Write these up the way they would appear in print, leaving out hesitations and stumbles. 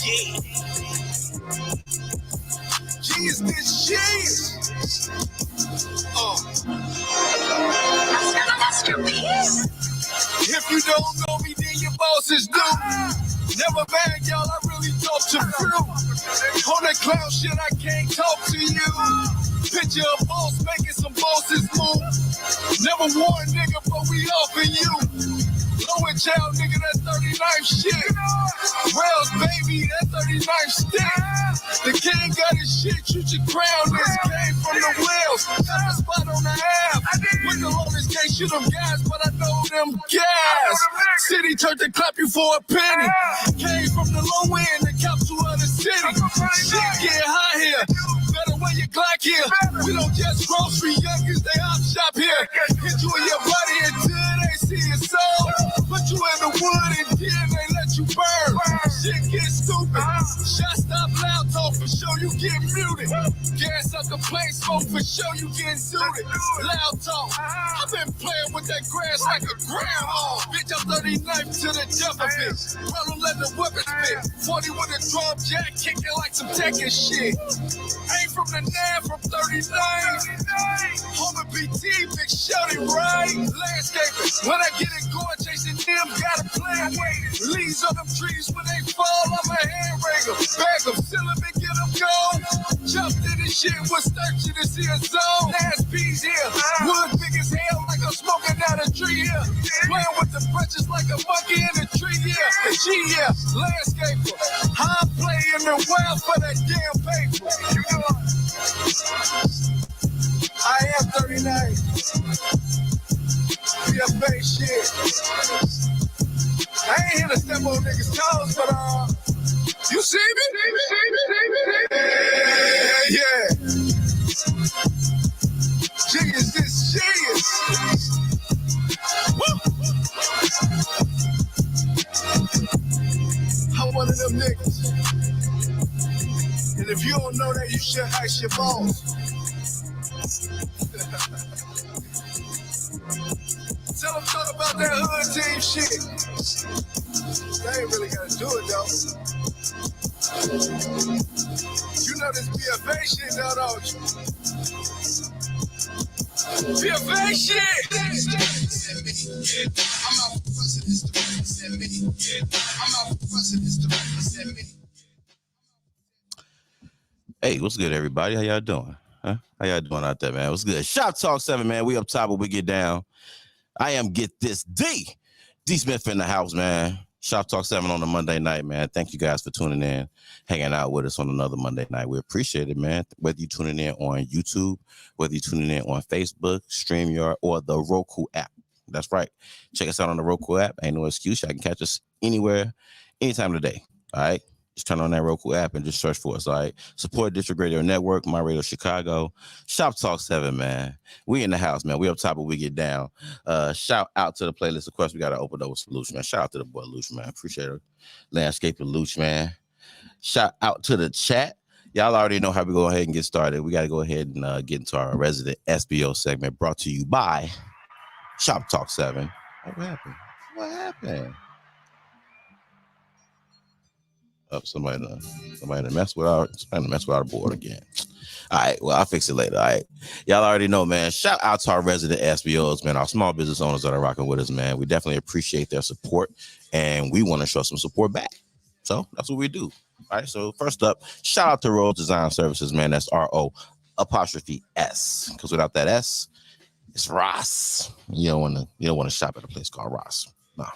Yeah. G is this cheese. Masterpiece. If you don't know me, then your bosses do. Never mind, y'all, I really talk to fruit. On that clown shit, I can't talk to you. Picture a boss making some bosses move. Never won, nigga, but we offing you. Low and child, nigga, that 39 shit. Rails, baby, that 39 stick. The king got his shit, you should crown this. Came from the wheels, got a spot on the app. With the longest can't shoot them guys, but I know them gas. City turned to clap you for a penny. Came from the low end, the capital of the city. Shit get high here. Better wear your Glock here. We don't just grocery youngers, they op shop here. Hit you in your body until they see your soul. Put you in the wood and then they let you burn. Shit get stupid. Shot stop loud talk for sure you get muted. Gas up complaint smoke for sure you get suited. Loud talk. I've been playing with that grass like a grandma. Bitch, I'm 39 to the jumper bitch. Rather let the weapons spit. 40 with a drum jack kicking like some Tekken shit. Ain't from the 9 from 39. Home and PT, big shorty, right? Landscaping. When I get it going, chasing them, gotta plan. Leaves on them trees when they fall, I'm a hand raider. Bag them, seal them and get them gone. Jumped in this shit, was thirsty to see a zone. Last piece here. Wood big as hell, like I'm smoking out a tree here. Playing with the branches like a monkey in a tree here. And she here, landscaper. I'm playing the wild for that damn paper. You know I am 39. Be a fake shit. I ain't here to step on niggas' toes, but you see me? Yeah. Genius, this genius. Woo. I'm one of them niggas. And if you don't know that, you should ask your boss. Tell them talk about that hood team shit. They ain't really gotta do it though. You know this PFA shit though, don't you? PFA shit! I'm out for presidents to represent me. I'm out for presidents to represent me. Hey, what's good, everybody? How y'all doing? Huh? How y'all doing out there, man? What's good? Shoptalk 7, man. We up top when we get down. I am Get This D Smith in the house, man. Shoptalk 7 on a Monday night, man. Thank you guys for tuning in, hanging out with us on another Monday night. We appreciate it, man. Whether you're tuning in on YouTube, whether you're tuning in on Facebook, StreamYard, or the Roku app. That's right. Check us out on the Roku app. Ain't no excuse. Y'all can catch us anywhere, anytime of the day. All right. Just turn on that Roku app and just search for us, all right? Support District Radio Network, My Radio Chicago, Shop Talk 7, man. We in the house, man. We up top when we get down. Shout out to the playlist. Of course, we got to open up with some Luch, man. Shout out to the boy Luch, man. Appreciate it. Landscaping Luch, man. Shout out to the chat. Y'all already know how we go ahead and get started. We got to go ahead and get into our resident SBO segment brought to you by Shop Talk 7. What happened? What happened? Somebody mess with our board again. All right, well, I'll fix it later. All right, y'all already know, man. Shout out to our resident SBOs, man, our small business owners that are rocking with us, man. We definitely appreciate their support, and we want to show some support back. So that's what we do. All right, so first up, shout out to Rose Design Services, man. That's RO''S, because without that S, it's Ross. You don't want to shop at a place called Ross. No.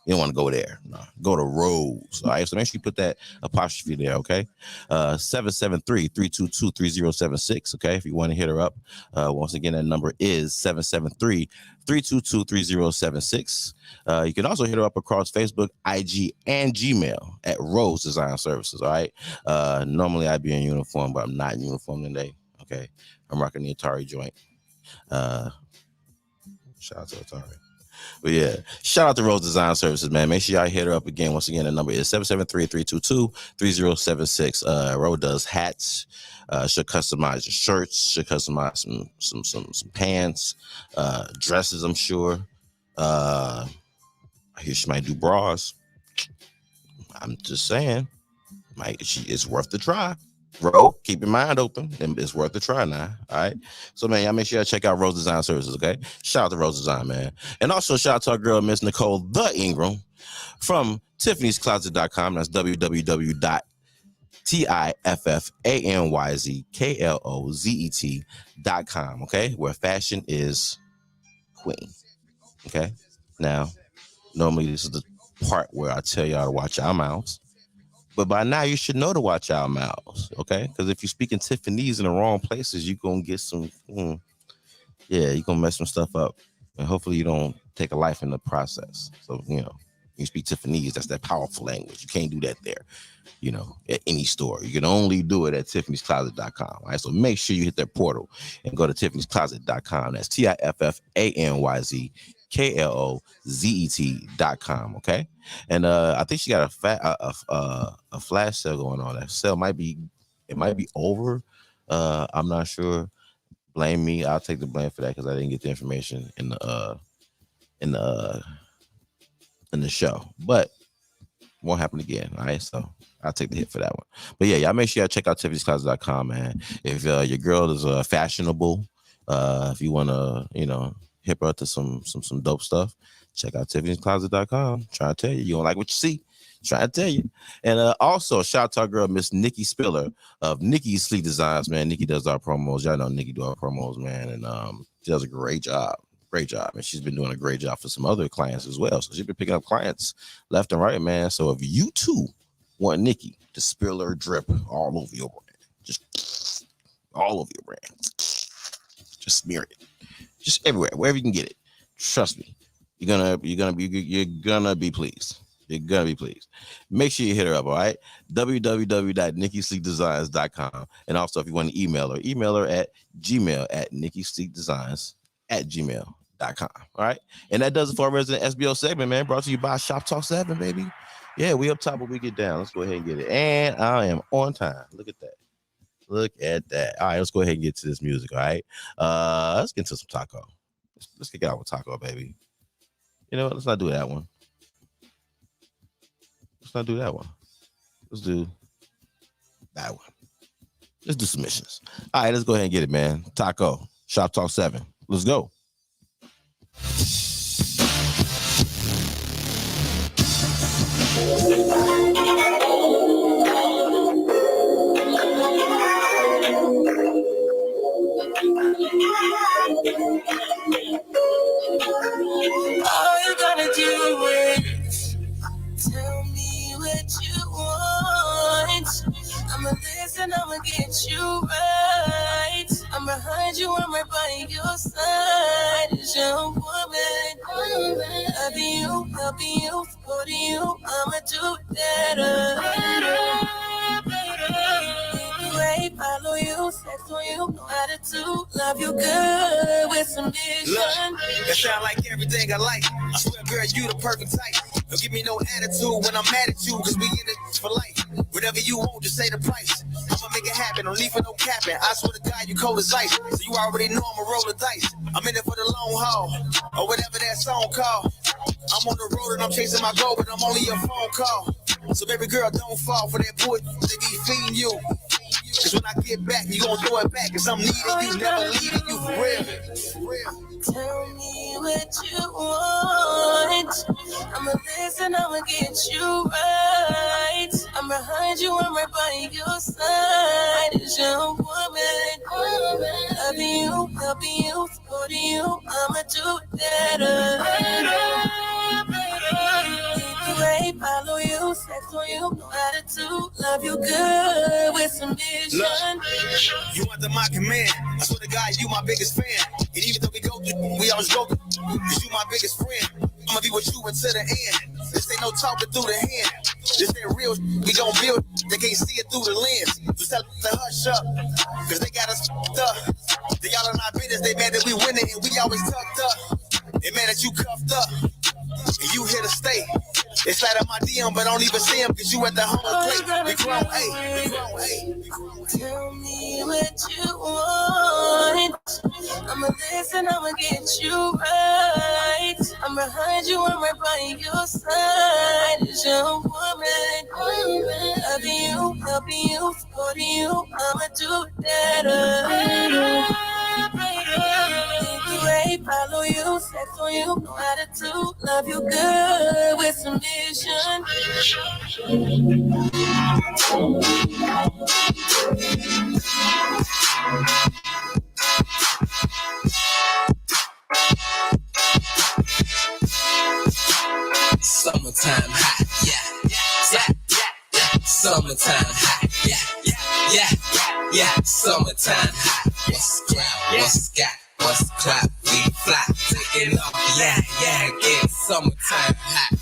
You don't want to go there. No, go to Rose. All right, so make sure you put that apostrophe there, okay? 773-322-3076, okay? If you want to hit her up. Once again, that number is 773-322-3076. You can also hit her up across Facebook, IG, and Gmail at Rose Design Services, all right? Normally, I'd be in uniform, but I'm not in uniform today, okay? I'm rocking the Atari joint. Shout out to Atari. But yeah, shout out to Rose Design Services, man. Make sure y'all hit her up again. Once again, the number is 773-322-3076. Rose does hats. She'll customize your shirts. She'll customize some pants, dresses, I'm sure. I hear she might do bras. I'm just saying, it's worth the try. Bro, keep your mind open. It's worth the try now. All right. So, man, y'all make sure y'all check out Rose Design Services, okay? Shout out to Rose Design, man. And also shout out to our girl, Miss Nicole the Ingram from Tiffany'sCloset.com. That's www.TIFFANYZKLOZET.com, okay? Where fashion is queen. Okay. Now, normally this is the part where I tell y'all to watch our mouths. But by now, you should know to watch our mouths, okay? Because if you're speaking Tiffany's in the wrong places, you're going to get some, you're going to mess some stuff up. And hopefully you don't take a life in the process. So, you speak Tiffany's, that's that powerful language. You can't do that there, at any store. You can only do it at Tiffany'sCloset.com, all right? So make sure you hit that portal and go to Tiffany'sCloset.com. That's TIFFANYZKLOZET.com, okay? And I think she got a flash sale going on. That sale might be over. I'm not sure. Blame me. I'll take the blame for that because I didn't get the information in the show. But won't happen again. All right, so I'll take the hit for that one. But yeah, y'all make sure y'all check out Tiffany'sCloset.com, man. If your girl is fashionable, if you want to, hip her up to some dope stuff, check out Tiffany'sCloset.com. Trying to tell you, you don't like what you see. Trying to tell you. And also, shout out to our girl, Miss Nikki Spiller of Nikki's Sleek Designs, man. Nikki does our promos. Y'all know Nikki do our promos, man. And she does a great job. Great job. And she's been doing a great job for some other clients as well. So she's been picking up clients left and right, man. So if you too want Nikki to spill her drip all over your brand, just all over your brand, just smear it, just everywhere, wherever you can get it. Trust me, you're gonna be pleased. You're gonna be pleased. Make sure you hit her up, all right? www.nikkisleekdesigns.com. And also, if you want to email her at gmail@nikkisleekdesigns@gmail.com. All right. And that does it for our resident SBO segment, man. Brought to you by Shop Talk 7, baby. Yeah, we up top when we get down. Let's go ahead and get it. And I am on time. Look at that. Look at that. All right, let's go ahead and get to this music. All right. Let's get into some taco. Let's kick it out with taco, baby. You know what? Let's not do that one. Let's not do that one. Let's do that one. Let's do submissions. All right, let's go ahead and get it, man. Taco, Shop Talk 7. Let's go. All you gotta do is tell me what you want. I'ma listen, I'ma get you right. I'm behind you, I'm right by your side. It's your woman. Loving you, helping you, supporting you. I'ma do better. Follow you, sex on you, no attitude, love you good with some vision. Look, that sound like everything I like. I swear, girl, you the perfect type. Don't give me no attitude when I'm mad at you, cause we in it for life. Whatever you want, just say the price. I'ma make it happen, don't leave for no capping. I swear to God, you cold as ice. So you already know I'ma roll the dice. I'm in it for the long haul, or whatever that song called. I'm on the road and I'm chasing my goal, but I'm only a phone call. So baby girl, don't fall for that boy, they be feeding you. Cause when I get back, you gon' throw it back. Cause I'm needing you, never leaving you for real. Tell me what you want. I'ma listen, I'ma get you right. I'm behind you, I'm right by your side. It's your woman. Loving you, helping you, supporting you. I'ma do better. Follow you, sex on you, no attitude, love you good with some vision. Look, you under my command. I swear to God, you my biggest fan. And even though we go through, we always go through. Cause you my biggest friend. I'ma be with you until the end. This ain't no talking through the hand. This ain't real, we gon' build. They can't see it through the lens. Just tell them to hush up, cause they got us fucked up. They all in our business, they mad that we winning and we always tucked up. They mad that you cuffed up, and you here to stay. It's like on my DM, but don't even see him, cause you at the home plate. Big grown, hey, big grown, hey. Tell me what you want. I'ma listen, I'ma get you right. I'm behind you, I'm right by your side. It's your woman. Helping you, supporting you. I'ma do better. Great, follow you, sex on you, know how to do. Love you good with submission. Summertime hot, yeah. Summertime hot, yeah. Summertime hot. What's the ground? What's the sky? What's the cloud? We fly, taking off, yeah. Get summertime hot.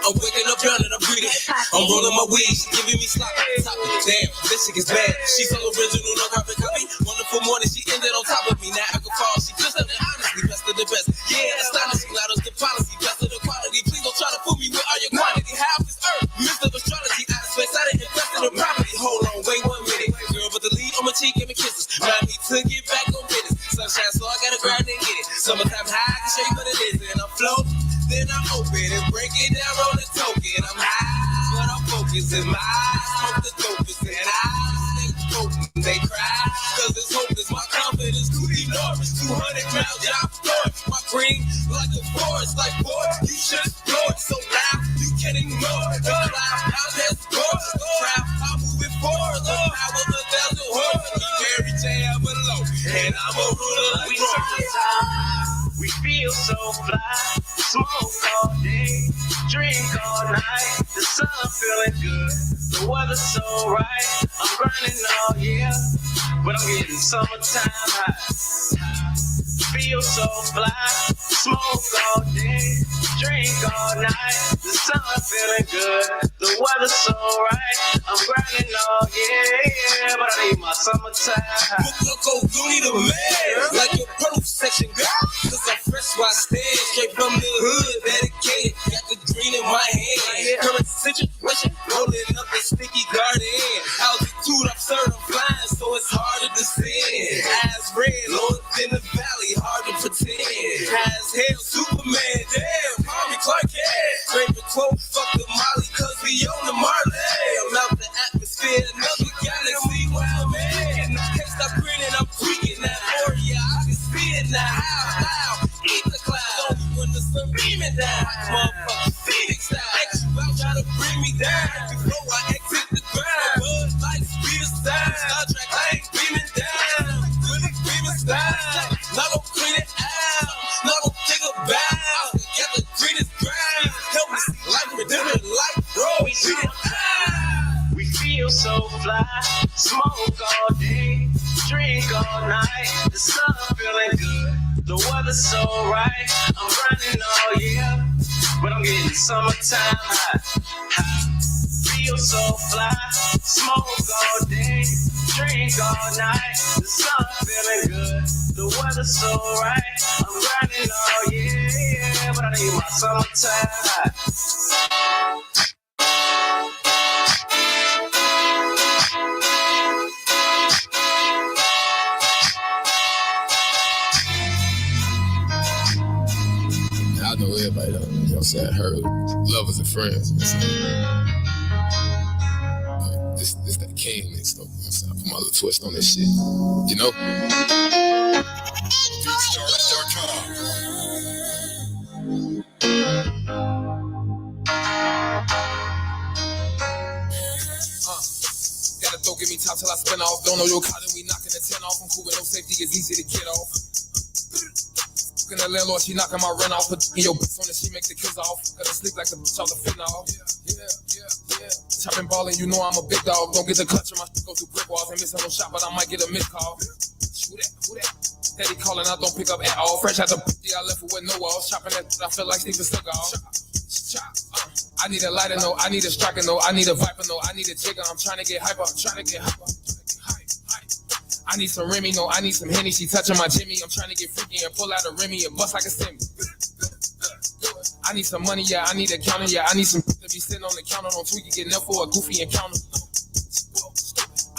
I'm waking up young and I'm breathing. I'm rolling my weed, she giving me slop. Top of the damn, this shit is bad. She's so original, no carbon copy. Wonderful morning, she ended on top of me. Now I can fall, she just left me honestly. Best of the best, yeah, astonishing. Loud as the policy, best of the quality. Please don't try to fool me with all your quantity. Half is earth, Mr. Astrology. Out of space, I didn't invest in the property. Hold on, wait 1 minute. Girl, but the lead on my cheek, give me kisses. Remind me to get back on business. Sunshine, so I gotta grind and get it. Summertime high, I can show you what it is. And I'm floating, then I'm open and break it down, roll the token. I'm high, but I'm focused in my eyes. Smoke the dopest, and I stay potent. They cry, cause it's hopeless. My confidence too enormous. 200 miles, yeah, I'm floored. My green like a forest, like boy, you should explore it. So loud, you can't ignore it. The cloud, out there's scores. The crowd, I'm moving forward. The power of 1,000 horses. Mary J. below, and I'm a ruler like we feel so fly, smoke all day, drink all night, the sun feeling good, the weather's so right, I'm grinding all year, but I'm getting summertime high. Feel so fly, smoke all day, drink all night, the sun feeling good, the weather's so right, I'm grinding all year, but I need my summertime high. Look, you need a man, like your purple section girl, cause I'm fresh while I stand, straight from the hood, dedicated, got the green in my hand, current situation, rolling up the sticky garden, altitude I'm certain I'm flying, so it's harder to descend, eyes red, lower than the valley, hard to pretend, as hell, Superman, damn, call me Clark Kent, favorite quote, fuck the Molly, cause we own the Marley, I'm out the atmosphere, another galaxy where I'm at, can't stop grinning, I'm tweaking that warrior, I can see it now, how, eat the cloud, only when the sun beaming down, motherfucker, Phoenix style, you out, try to bring me down, before I exit the ground, buzz like speed of sound, Star Trek, I ain't beaming down, really beaming style, not gon' clean it out, not gon' think about, got the greenest ground, help me see life, redemption, life, bro, we feel so fly, smoke all day, drink all night, the sun feeling good, the weather's so right, I'm grinding all year, but I'm getting summertime high. Feel so fly, smoke all day, drink all night, the sun feeling good, the weather's so right, I'm grinding all year, but I need my summertime high. I know everybody though, you know what I'm saying? Heard lovers and friends. You know what I'm saying? This that King mix though, you know what I'm saying? I put my little twist on this shit, you know? Gotta throw, give me top till I spin off. Don't know your college, we knocking the 10 off. I'm cool with no safety, it's easy to get off. In the landlord, she knocking my rent off. Put in your bitch on it, she make the kids off. Gotta sleep like the bitch off the fentanyl. Yeah. Chopping ballin', you know I'm a big dog. Don't get the clutch on my shit, go through brick walls. Ain't missing no shot, but I might get a missed call. Who that? Steady calling, I don't pick up at all. Fresh out the booty, I left it with no walls. Chopping that, I feel like Steven Seagal. I need a lighter, no. I need a striker, no. I need a viper, no. I need a jigger. I'm trying to get hyper. I need some Remy, no, I need some Henny. She touching my Jimmy. I'm trying to get freaky and pull out a Remy and bust like a semi. I need some money, yeah, I need a counter, yeah, I need some to be sitting on the counter, don't tweak, you getting up for a goofy encounter.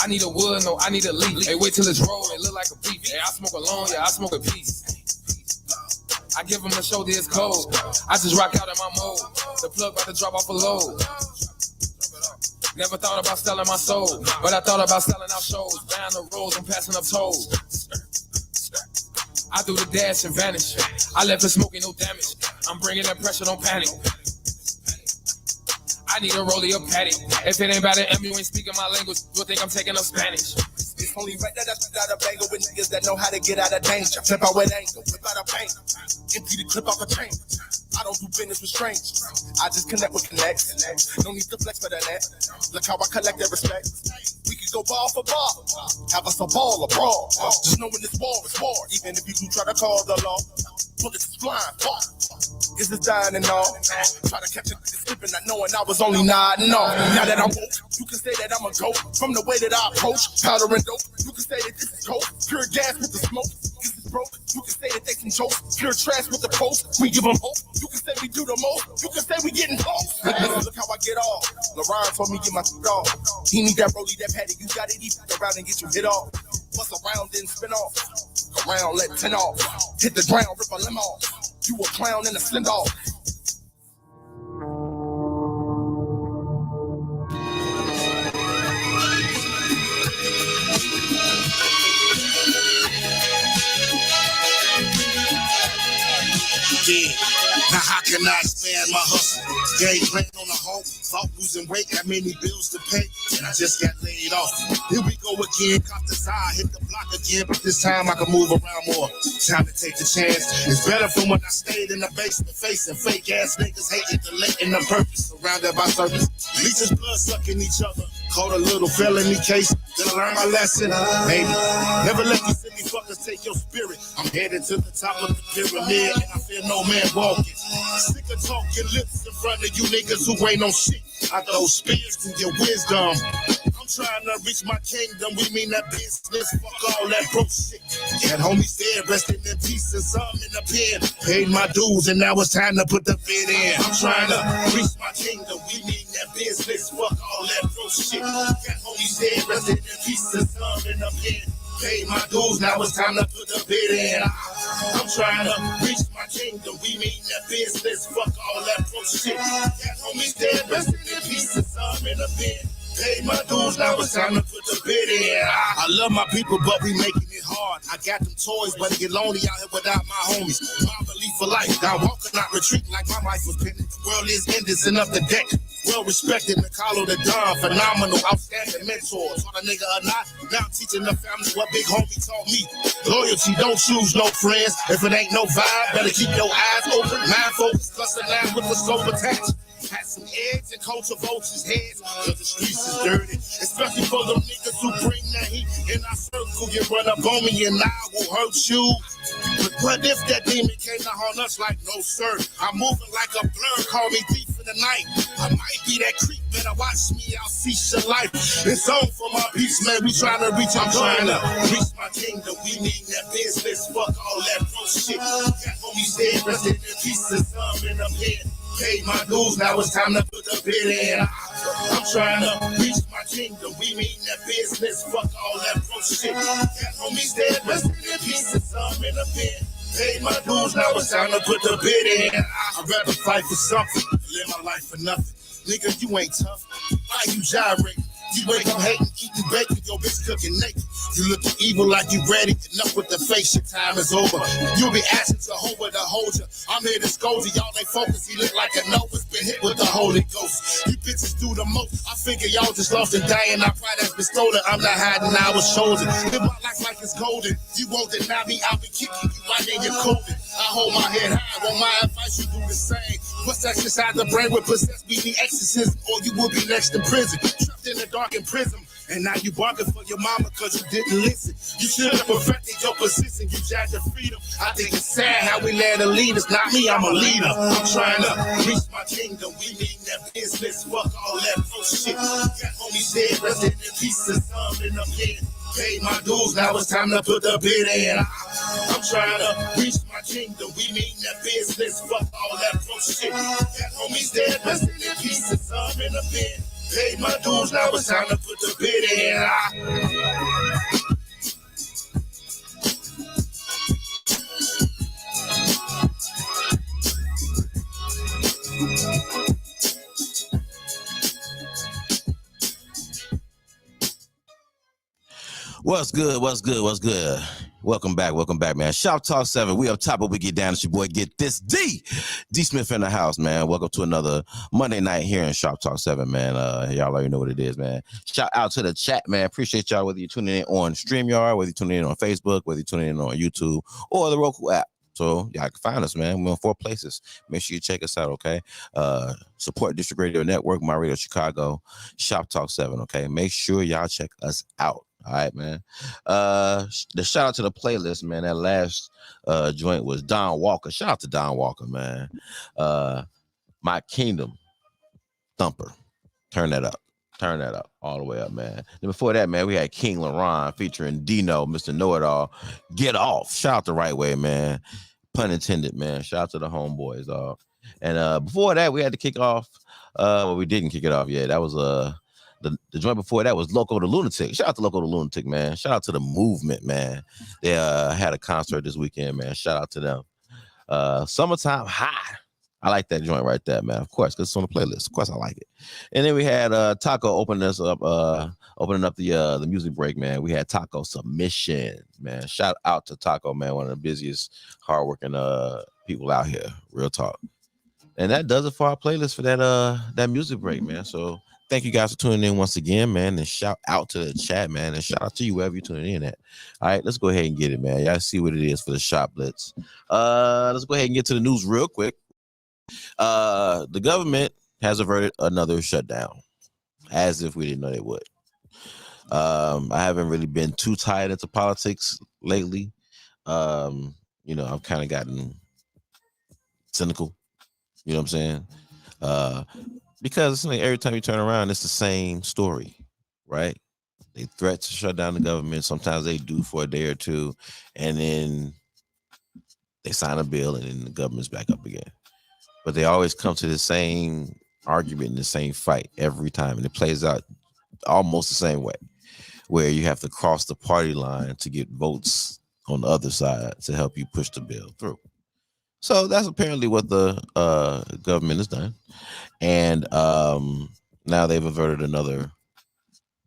I need a wood, no, I need a leaf. Hey, wait till it's rolled, it look like a beef. Hey, I smoke alone, yeah, I smoke a piece. I give them a show, this cold. I just rock out in my mode. The plug about to drop off a load. Never thought about selling my soul, but I thought about selling out shows. Down the roads, I'm passing up tolls. I do the dash and vanish. I left it smoking, no damage. I'm bringing that pressure, don't panic. I need a rollie or patty. If it ain't about it, you ain't speaking my language, you'll think I'm taking up Spanish. It's only right that I got a banger with niggas that know how to get out of danger. Flip out with anger, whip out a pain. Empty the clip off a chain. I don't do business with strangers. I just connect with connects. No need to flex for the net. Look how I collect their respect. We could go ball for ball. Have us a ball abroad. Just knowing this war is war. Even if you do try to call the law. Bullets is flying. Is this dying and all? Try to catch it slipping, not knowing I was only nodding off. Now that I'm woke, you can say that I'm a goat. From the way that I approach, powder and dope. You can say that this is coke. Pure gas with the smoke. This is broke. You can say that they can joke. Pure trash with the post. We give them hope. You can say we do the most. You can say we getting close. Look how I get off. LaRon told me get my shit off. He need that rollie, that patty. You got it, he fuck around and get you hit off. Bust around, then spin off. Around, let 10 off. Hit the ground, rip a limb off. You a clown in a send off. Yeah. Now how can I expand my hustle? Game plan on the home, thought losing weight, got many bills to pay, and I just got laid off. Here we go again, caught the side, hit the block again, but this time I can move around more. Time to take the chance. It's better from when I stayed in the basement, facing fake ass niggas, hating, delaying the purpose, surrounded by service. Leeches blood sucking each other. Caught a little felony case, then learn my lesson. Maybe never let these silly fuckers take your spirit. I'm headed to the top of the pyramid, and I feel no man walking. Sick of talking lips in front of you niggas who ain't no shit. I throw spears to your wisdom. I'm trying to reach my kingdom. We mean that business. Fuck all that broke shit. Got homies dead, resting in peace and some in the pen. Paid my dues, and now it's time to put the bid in. I'm trying to reach my kingdom. We mean that business. Fuck all that broke shit. Got homies dead, resting in peace and some in the pen. Paid my dues, now it's time to put the bid in. I'm trying to reach my kingdom. We mean that business. Fuck all that broke shit. Got homies dead, resting in peace and some in the pen. Paid my dues, now it's time to put the bid in. I love my people, but we making it hard. I got them toys, but it get lonely out here without my homies. My belief for life, now walking, not retreating like my life was pending. The world is ending, send up the deck. Well respected, Mikalo the Don, phenomenal, outstanding mentor. Taught a nigga or not, now I'm teaching the family what big homie taught me. Loyalty, don't choose no friends. If it ain't no vibe, better keep your eyes open. Mind focused, plus a line with the soul attached. Had some eggs and culture vultures' heads, cause the streets is dirty. Especially for them niggas who bring that heat in our circle. You run up on me and I will hurt you. But what if that demon came to haunt us like no sir? I'm moving like a blur, call me thief in the night. I might be that creep, better watch me, I'll see your life. It's on for my peace, man, we trying to reach, I'm trying to reach my kingdom. We mean that business, fuck all that bro shit. Got homies dead, resting in peace and some in the pen. Paid my dues, now it's time to put the bid in. I'm trying to reach my kingdom. We mean that business. Fuck all that bro shit. Got homies dead, resting in peace and some in the pen. Paid my dues, now it's time to put the bid in. I'd rather fight for something than live my life for nothing. Nigga, you ain't tough. Why you gyrating? You wake up hating, eating bacon, your bitch cooking naked. You looking evil like you ready. Enough with the face, your time is over. You'll be asking Jehovah to hold you. I'm here to scold you, y'all ain't focused. He look like a Noah's been hit with the Holy Ghost. You bitches do the most. I figure y'all just lost and dying. I pride that's been stolen. I'm not hiding, I was chosen. Live my life like it's golden. You won't deny me, I'll be kicking you right in your cold. I hold my head high. Want my advice, you do the same. What's that inside the brain with possessed be the exorcism, or you will be next in prison. Trapped in a darkened prison. And now you barking for your mama cause you didn't listen. You should have perfected your position, you jacked your freedom. I think it's sad how we let a lead. It's not me, I'm a leader. I'm trying to reach my kingdom. We mean that business, fuck all that bullshit. Got homies dead, resting in peace and some in the pen. paid my dues, now it's time to put the bid in. I'm trying to reach my kingdom. We mean that business. Fuck all that pro shit. That homie's dead, resting in pieces. Some in the bin. Paid my dues, now it's time to put the bid in. What's good? What's good? What's good? Welcome back, man. Shop Talk 7. We up top, but we get down. It's your boy, Get This D Smith in the house, man. Welcome to another Monday night here in Shop Talk 7, man. Y'all already know what it is, man. Shout out to the chat, man. Appreciate y'all, whether you're tuning in on StreamYard, whether you're tuning in on Facebook, whether you're tuning in on YouTube or the Roku app. So y'all can find us, man. We're in 4 places. Make sure you check us out, okay? Support District Radio Network, My Radio Chicago, Shop Talk 7, okay? Make sure y'all check us out. All right, man. The shout out to the playlist, man. That last joint was Don Walker. Shout out to Don Walker, man. My Kingdom Thumper. Turn that up. Turn that up all the way up, man. Then before that, man, we had King Laron featuring Dino, Mr. Know-It-All. Get Off. Shout out the Right Way, man. Pun intended, man. Shout out to the homeboys, dog. And before that, we had to kick off. Well, we didn't kick it off yet. That was the joint before that was Loco the Lunatic. Shout out to Loco the Lunatic, man. Shout out to the movement, man. They had a concert this weekend, man. Shout out to them. Summertime High. I like that joint right there, man. Of course, because it's on the playlist. Of course, I like it. And then we had Taco opening up the music break, man. We had Taco Submission, man. Shout out to Taco, man. One of the busiest, hardworking people out here. Real talk. And that does it for our playlist for that music break, man. So thank you guys for tuning in once again, man. And shout out to the chat, man. And shout out to you wherever you're tuning in at. All right, let's go ahead and get it, man. Y'all see what it is for the Shop Blitz. Let's go ahead and get to the news real quick. The government has averted another shutdown, as if we didn't know they would. I haven't really been too tied into politics lately. I've kind of gotten cynical. You know what I'm saying? Because it's like every time you turn around, it's the same story, right? They threat to shut down the government. Sometimes they do for a day or two, and then they sign a bill, and then the government's back up again. But they always come to the same argument and the same fight every time, and it plays out almost the same way, where you have to cross the party line to get votes on the other side to help you push the bill through. So that's apparently what the government has done. And now they've averted another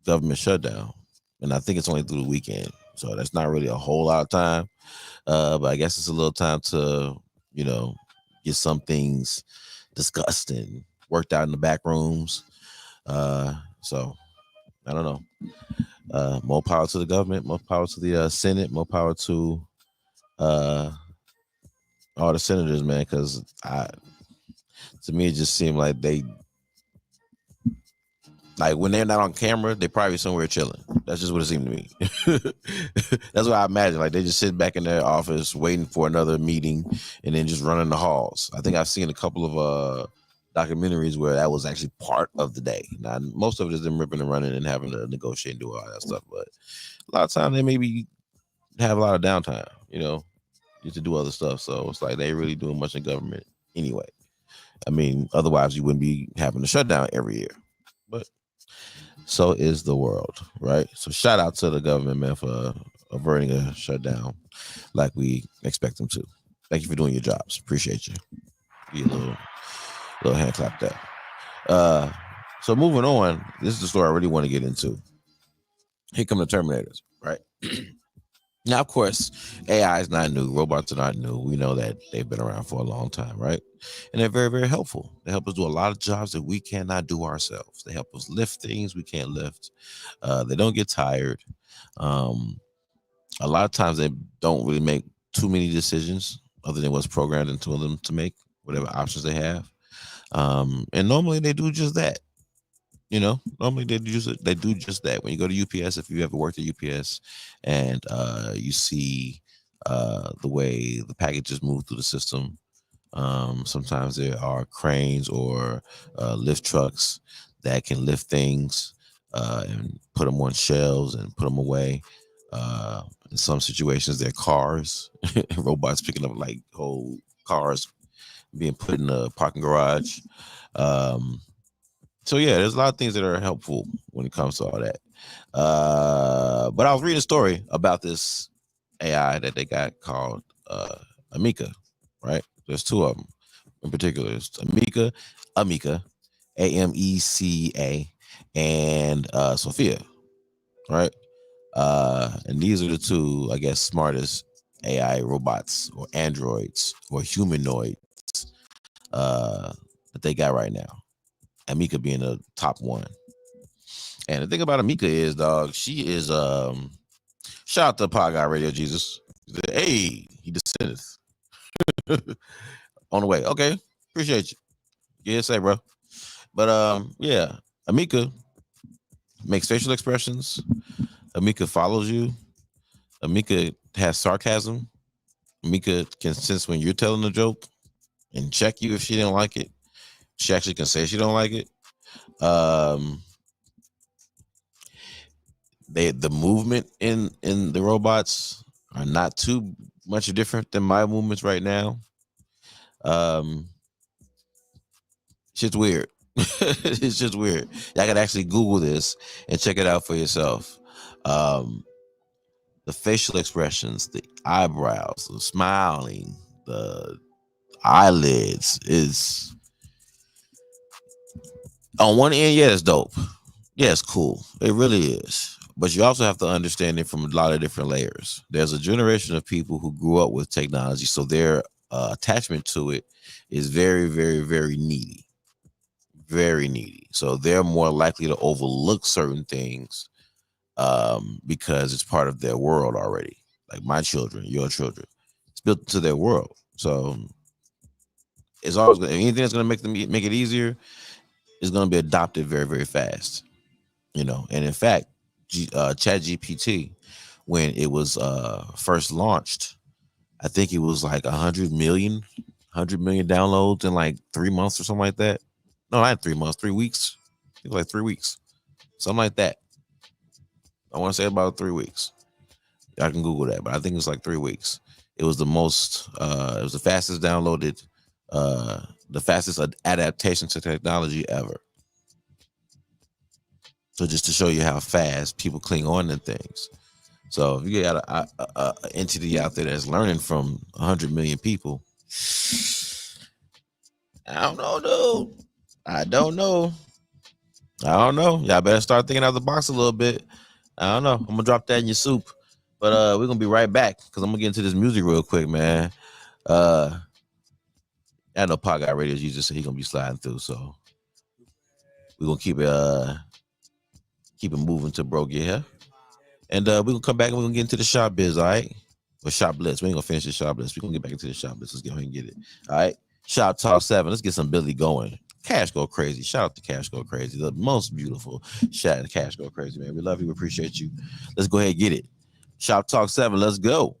government shutdown. And I think it's only through the weekend. So that's not really a whole lot of time. But I guess it's a little time to, get some things discussed and worked out in the back rooms. So I don't know. More power to the government, more power to the Senate, more power to all the senators, man, because to me it just seemed like when they're not on camera, they're probably somewhere chilling. That's just what it seemed to me. That's what I imagine. Like they just sit back in their office waiting for another meeting and then just running the halls. I think I've seen a couple of documentaries where that was actually part of the day. Now, most of it is them ripping and running and having to negotiate and do all that stuff. But a lot of times they maybe have a lot of downtime, get to do other stuff. So it's like they really doing much in government anyway. I mean, otherwise you wouldn't be having a shutdown every year. But so is the world, right? So shout out to the government, man, for averting a shutdown like we expect them to. Thank you for doing your jobs. Appreciate you. Be a little hand clap there. So moving on, this is the story I really want to get into. Here come the Terminators, right? Now, of course, AI is not new. Robots are not new. We know that they've been around for a long time, right? And they're very, very helpful. They help us do a lot of jobs that we cannot do ourselves. They help us lift things we can't lift. They don't get tired. A lot of times they don't really make too many decisions other than what's programmed into them to make, whatever options they have. And normally they do just that. Normally they do just that. When you go to UPS, if you ever worked at UPS and you see the way the packages move through the system, sometimes there are cranes or lift trucks that can lift things and put them on shelves and put them away. In some situations, they're cars, robots picking up like whole cars being put in a parking garage. So yeah, there's a lot of things that are helpful when it comes to all that. But I was reading a story about this AI that they got called Amika, right? There's two of them in particular. It's Amika, Ameca, and Sophia, right? And these are the two, I guess, smartest AI robots or androids or humanoids that they got right now. Amika being the top one. And the thing about Amika is, dog, she is shout out to Pod Guy Radio Jesus. Hey, he descendeth. On the way. Okay. Appreciate you. Yeah, say, bro. But yeah, Amika makes facial expressions. Amika follows you. Amika has sarcasm. Amika can sense when you're telling a joke and check you if she didn't like it. She actually can say she don't like it. The movement in the robots are not too much different than my movements right now. Shit's weird. It's just weird. Y'all can actually Google this and check it out for yourself. The facial expressions, the eyebrows, the smiling, the eyelids is on one end, yeah, it's dope. Yeah, it's cool. It really is. But you also have to understand it from a lot of different layers. There's a generation of people who grew up with technology, so their attachment to it is very, very, very needy. Very needy. So they're more likely to overlook certain things because it's part of their world already. Like my children, your children. It's built into their world. So it's always anything that's going to make it easier is going to be adopted very, very fast. You know, and in fact, ChatGPT, when it was first launched, I think it was like 100 million downloads in like 3 months or something like that. No, not 3 months, 3 weeks. It was like 3 weeks, something like that. I want to say about 3 weeks. I can Google that, but I think it was like 3 weeks. It was the most. It was the fastest downloaded, the fastest adaptation to technology ever. So just to show you how fast people cling on to things. So if you got an entity out there that's learning from 100 million people, I don't know, dude. I don't know. Y'all better start thinking out the box a little bit. I don't know. I'm gonna drop that in your soup. But we're gonna be right back because I'm gonna get into this music real quick, man. I know Pod Guy Radio Jesus said he's gonna be sliding through, so we're gonna keep it moving till bro get here. And we're gonna come back and we're gonna get into the shop biz, all right? Or shop blitz. We ain't gonna finish the shop blitz. We're gonna get back into the shop blitz. Let's go ahead and get it. All right. Shop Talk 7. Let's get some Billy going. Cash Go Crazy. Shout out to Cash Go Crazy. The most beautiful shout out to Cash Go Crazy, man. We love you. We appreciate you. Let's go ahead and get it. Shop Talk 7. Let's go.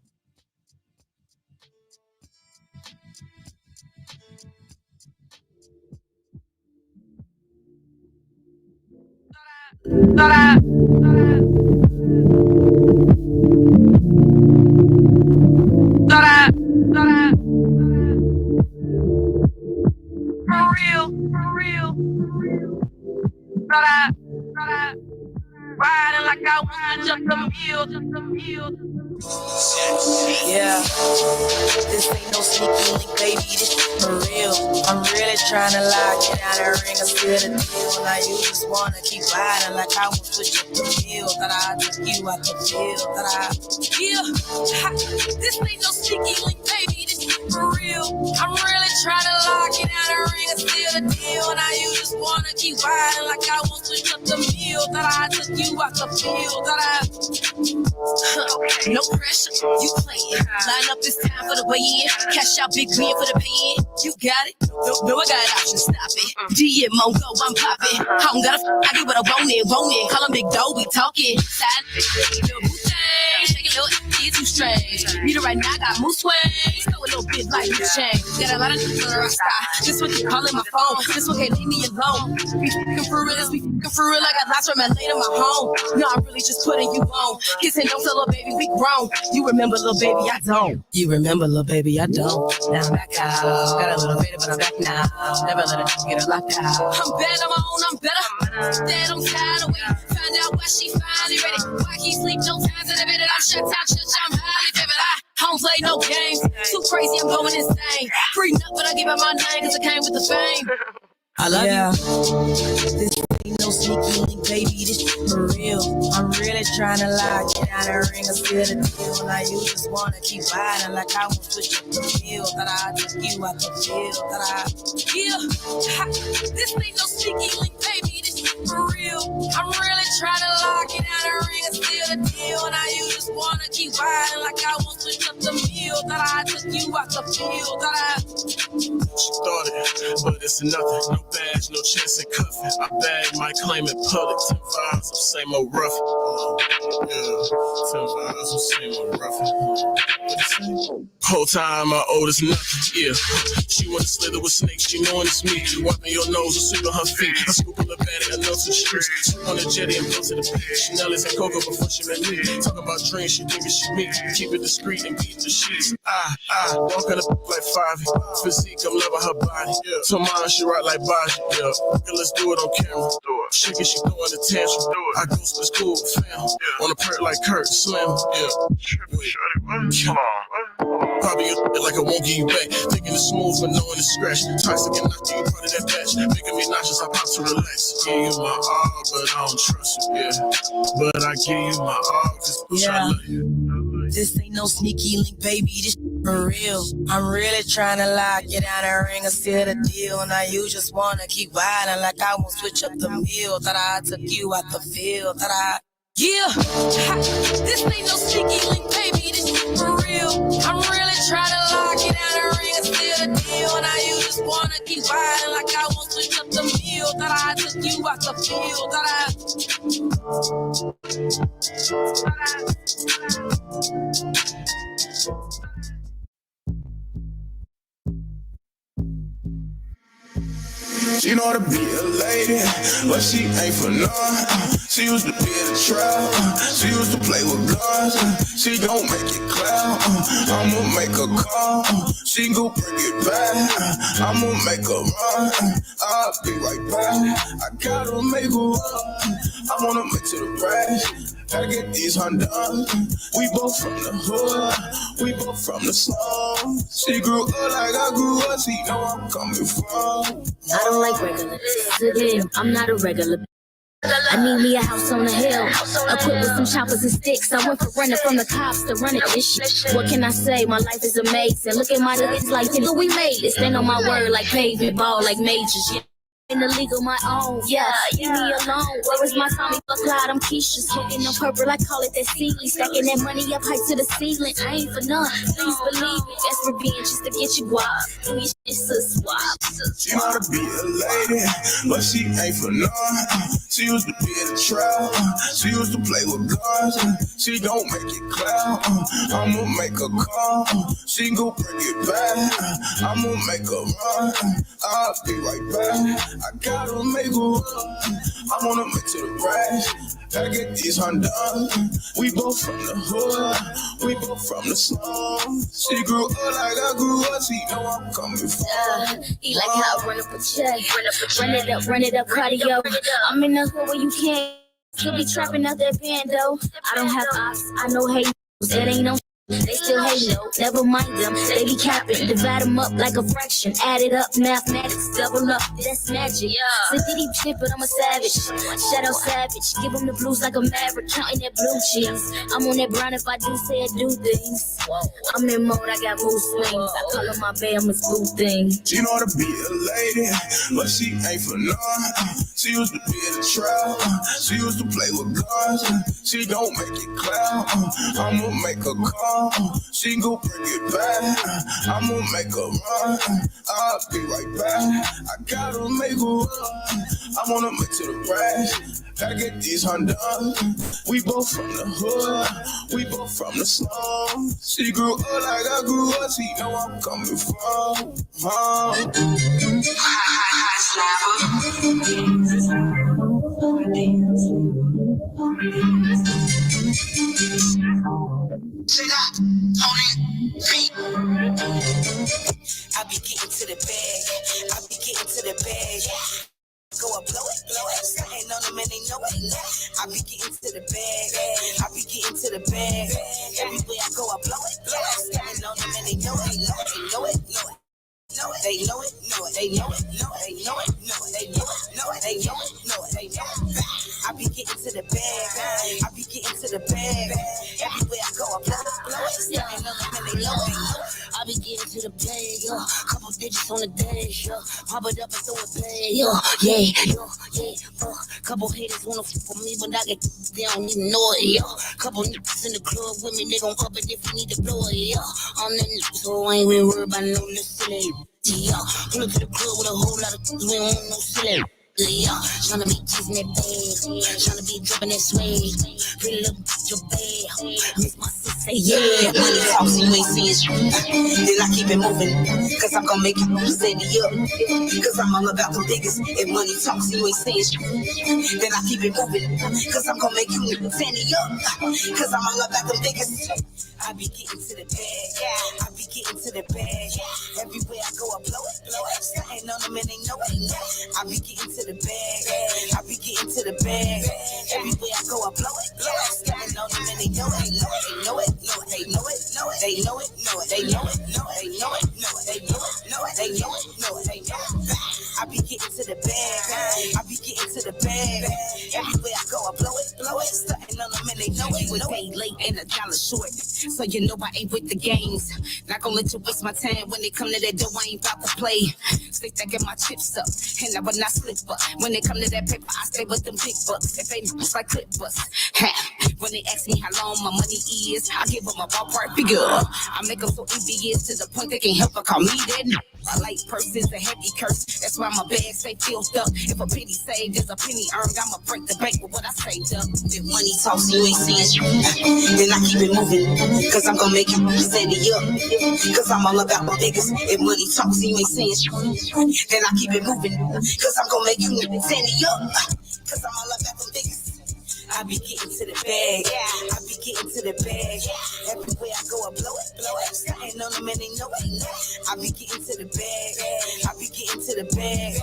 Riding like I want just a meal. Yeah, this ain't no sneaky link, baby. This is for real. I'm really trying to lock it down and ring a seal the deal. Now you just wanna keep riding like I was switching the deal. That I took you out the field. This ain't no sneaky link, baby. This is for real. I'm really trying to lock it down and ring a seal the deal. Now you just wanna keep riding like I was switching the meal. That I took you out the field. No pressure, you playing. Line up this time for the weigh-in. Cash out big green for the pay-in. You got it? No, I got options, stop it. DM on go, I'm popping. I don't gotta I get what I want it. Call him big dog, we talking. Side, little boo thing, shake it, little shit too strange. Need it right now, got moose swings. Throw a little bit like the change. Got a lot of niggas on the rock star. This one keep calling my phone. This one can't leave me alone. We f***ing for real, we f***ing for real. I got lots from LA to my home. No, I'm really just putting you on. Kissing, don't tell little baby we grown. You remember little baby, I don't. You remember little baby, I don't. Now I'm back out. Got a little bit, but I'm back now. Never let it get her locked out. I'm better on my own, I'm better. Dead, I'm tired of waiting. Find out why she finally ready. Why keep sleep no times in the bed? I'm shut out, church, I'm highly favored. I don't play no games. Too crazy, I'm going insane. Free up, but I give up my name because it came with the fame. I love you. This ain't no sneaky link, baby. This shit for real. I'm really trying to lie. Get out of the ring and seal the deal. Now you just wanna keep riding like I won't switch up the field. That I took you out the field. That I This ain't no sneaky link, baby. This shit for real. I'm really trying to lie. Get out of the ring and seal the deal. Now you just wanna keep riding like I won't switch up the field. That I took you out the field. That I She started, but it's nothing. No badge, no chance in cuffing. I bag my claim in public. 10 vibes of same old rough. Yeah, 10 vibes of same old rough. What you say? Whole time I owe this nothing. Yeah, she wanna slither with snakes. She knowing it's me. Wiping your nose and sweeping her feet. I scoop a little baddie, I know to the streets. She on a jetty and go to the beach. Chanel is and Coco before she met me. Talk about dreams, she think she me. Keep it discreet and beat the sheets. I walk on the like 5. Physique, I'm loving her body. Yeah. So mine, she right like body. Yeah. Okay, let's do it on camera. She get she throwing the tantrum. I go to school, fam. Yeah. On a perk like Kurt, slam. Yeah. Come on. Probably like I won't give you back. Thinking it's smooth, but knowing it's scratch. Toxic and knock you part of that batch. Making me nauseous, I pop to relax. Give you my all, but I don't trust you. Yeah. But I give you my all, cause I love you. This ain't no sneaky link, baby. This for real. I'm really trying to lie. Get out the ring and seal the deal. Now you just wanna keep riding like I won't switch up the meal. That I took you out the field. That I This ain't no sneaky link, baby. This for real. I'm really trying to lie. Get out the ring and seal the deal. Now you just wanna keep riding like I won't switch up the meal. That I took you out the field. That I She know how to be a lady, but she ain't for none. She used to be in the trap, she used to play with guns. She gon' make it clap, I'ma make her call. She gon' bring it back, I'ma make her run. I'll be right back, I gotta make her run. I wanna make to the brass. Gotta get these undone. We both from the hood, we both from the slum. She grew up like I grew up, she know I'm coming from. I don't like regular. I'm not a regular. I need me a house on the hill, equipped with some choppers and sticks. I went from running from the cops to running this shit. What can I say? My life is amazing. Look at my niggas like, nigga, we made it. Stand on my word like pavement, ball like majors. Yeah. In the league of my own, yeah, leave me alone. Where is my Tommy? Fuck Clyde, I'm Keisha. Smoking on purple, I call it that sealy. Stacking that money up high to the ceiling. I ain't for none, please believe it. That's for being just to get you guap. It's a swap. She know how to be a lady, but she ain't for none. She used to be in the trap, she used to play with guns. She gon' make it clap, I'ma make her call. She gon' bring it back, I'ma make her run. I'll be right back, I gotta make her run. I wanna make to the brass, gotta get these undone. We both from the hood, we both from the slum. She grew up like I grew up, she know I'm coming from. He like how I run up a check, run it up, cardio. I'm in the hood where you can't. Still be trapping out that bando. I don't have ops, I know hate. That ain't no. They still hate, no, never mind them. They be capping, divide them up like a fraction. Add it up, mathematics, double up, that's magic. Sit deep shit, but I'm a savage. Shadow savage, give them the blues like a maverick. Counting that blue cheese. I'm on that brown if I do say I do things. I'm in mode, I got mood swings. I call her my bam, it's blue thing. She know how to be a lady, but she ain't for none. She used to be in the trap, she used to play with guns. She gon' make it clap, I'ma make her call. She gon' bring it back. I'ma make her run. I'll be right back. I gotta make her run. I wanna make to the grass. Gotta get these undone. We both from the hood. We both from the slum. She grew up like I grew up. She know I'm coming from. I be getting to the bag. I be getting to the bag. Go and blow it, ain't on them and they know it. I be getting to the bag, I be getting to the bag. Everywhere I go, I blow it, ain't on them and they know it, know it. They know it, they know it, they know it, they know it. I be getting to the bag, I be getting to the bag. Everywhere I go, I blow it, ain't on them and they know it. I be getting to the bag, couple digits on the dash, pop it up and throw it back, couple haters wanna f with me, but I get they don't even know it, couple niggas in the club with me, they gon' up it if you need to blow it, I'm the nigga, so I ain't really worried about no silly, pull up to the club with a whole lot of we don't want no silly. Tryna be kissing that bag, tryna be dripping that swag. Pretty little bitch, your bag. Make my sis say yeah. Money talks, you ain't seeing shit. Then I keep it moving, cause I'm gon' make you stand me up. Cause I'm all about the biggest. If money talks, you ain't seeing shit. Then I keep it moving, cause I'm gon' make you stand me up. Cause I'm all about the biggest. I be getting to the bag, I be getting to the bag. Everywhere I go, I blow it, ain't on them and they know it. I be getting to the bag, I be getting to the bag. Everywhere I go, I blow it, ain't on them and they know it. They know it, they know it, they know it, they know it, they know it, they know it, they know it, they know it. I be getting to the bag, I be getting to the bag. Everywhere I go, I blow it, ain't on them and they know it. With day late and $1 short. So you know I ain't with the games. Not gonna let you waste my time when they come to that door. I ain't about to play. Stay stacking my chips up, and I will not slip up. When they come to that paper, I stay with them big bucks. If they just like clip bucks. When they ask me how long my money is, I give them a ballpark figure. I make them so envious to the point they can't help but call me that. A light purse is a heavy curse. That's why my bag stay filled up. If a penny saved is a penny earned, I'ma break the bank with what I saved up. If money talks, you ain't seeing shit. Then I keep it moving, cause I'm gon' make you stand me up. Cause I'm all about my biggest. If money talks, you ain't seeing shit. Then I keep it moving, cause I'm gon' make you stand me up. Cause I'm all about my biggest. I be getting to the bag, I be getting to the bag. Everywhere I go, I blow it, ain't on them and they know it. I be getting to the bag, I be getting to the bag.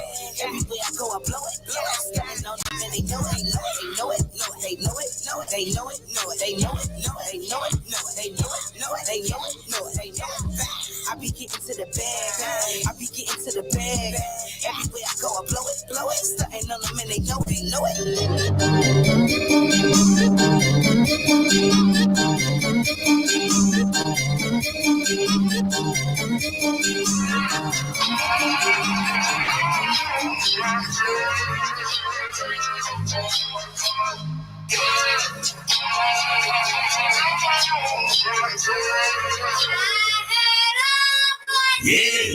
Everywhere I go, I blow it, ain't on them and they know it. They know it, they know it, they know it, they know it, they know it, they know it, they know it, they know it. I be getting to the bag, I be getting to the bag. Everywhere I go, I blow it, ain't on them and they know it, know it. Yeah.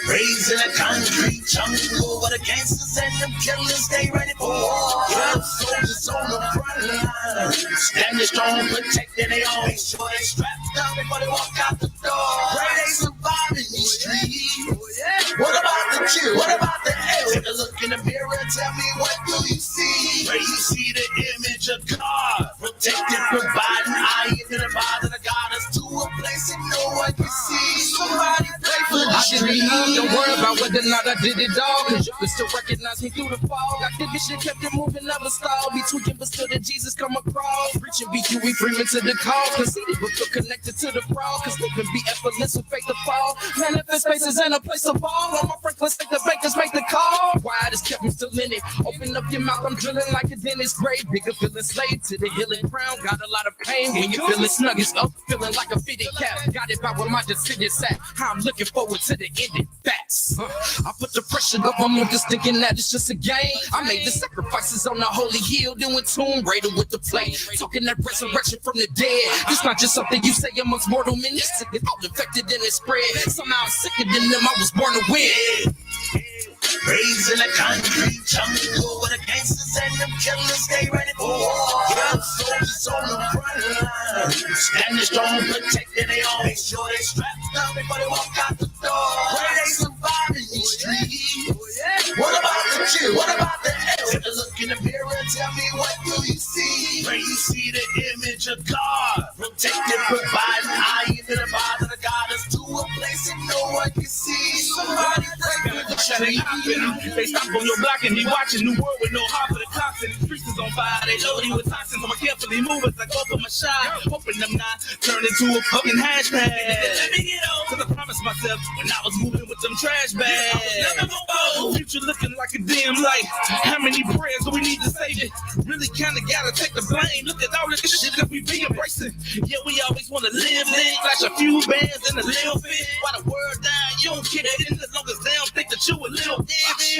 Raised in a concrete jungle where the gangsters and them killers stay ready for war. Yeah, soldiers on the front line, standing strong, protecting their own. Make sure they strapped up before they walk out the door. Pray they survive in these streets. What about the chill? What about the hell? Take a look in the mirror and tell me, what do you see? Where you see the image of God, protecting, providing. I ain't gonna bother the God us to a place that no one can see. Somebody pray for the street. Don't worry about whether or not I did it all, cause you can still recognize me through the fog. I did this shit, kept it moving, never stalled. Be tweaking, but still that Jesus come across. Preaching BQE Freeman to the cause. Conceited, but feel connected to the fraud. Cause living be effortless with faith to fall. Manifest spaces in a place of all. On my Franklin, take the bankers, make the call. Why inside has kept me still in it. Open up your mouth, I'm drilling like a dentist. Grave digger, feeling slave to the healing crown. Got a lot of pain when you feeling snug. It's up, feeling like a fitted cap. Got it by where my decision sat. How I'm looking forward to the ending. Facts. I put the pressure up on niggas thinking that it's just a game. I made the sacrifices on the holy hill, doing Tomb Raider with the play. Talking that resurrection from the dead. It's not just something you say amongst mortal men. It's all infected and it spread. Somehow I'm sicker than them. I was born to win. Raised in a concrete jungle where the gangsters and them killers stay ready for war. Young soldiers on the front line, standing strong, protecting their own. Make sure they strapped up before they walk out the door. Where they survive in these streets. What about the chill? What about the hell? Take a look in the mirror and tell me, what do you see? Where you see the image of God, protecting, providing, eye into the body of God is to a place that no one can see. Somebody pray for the tree. They stop on your block and be watching New World with no heart for the cops and the streets is on fire. They load you with toxins, so I carefully move as I go for my shot. Hoping them not turn into a fucking hashtag. Let me get on. Cause I promised myself when I was moving with them trash bags. Future looking like a dim light. How many prayers do we need to save it? Really kinda gotta take the blame. Look at all this shit that we be embracing. Yeah, we always wanna live, flash a few bands in a little bit. While the word die, you don't care as long as they don't think that you a little bitch.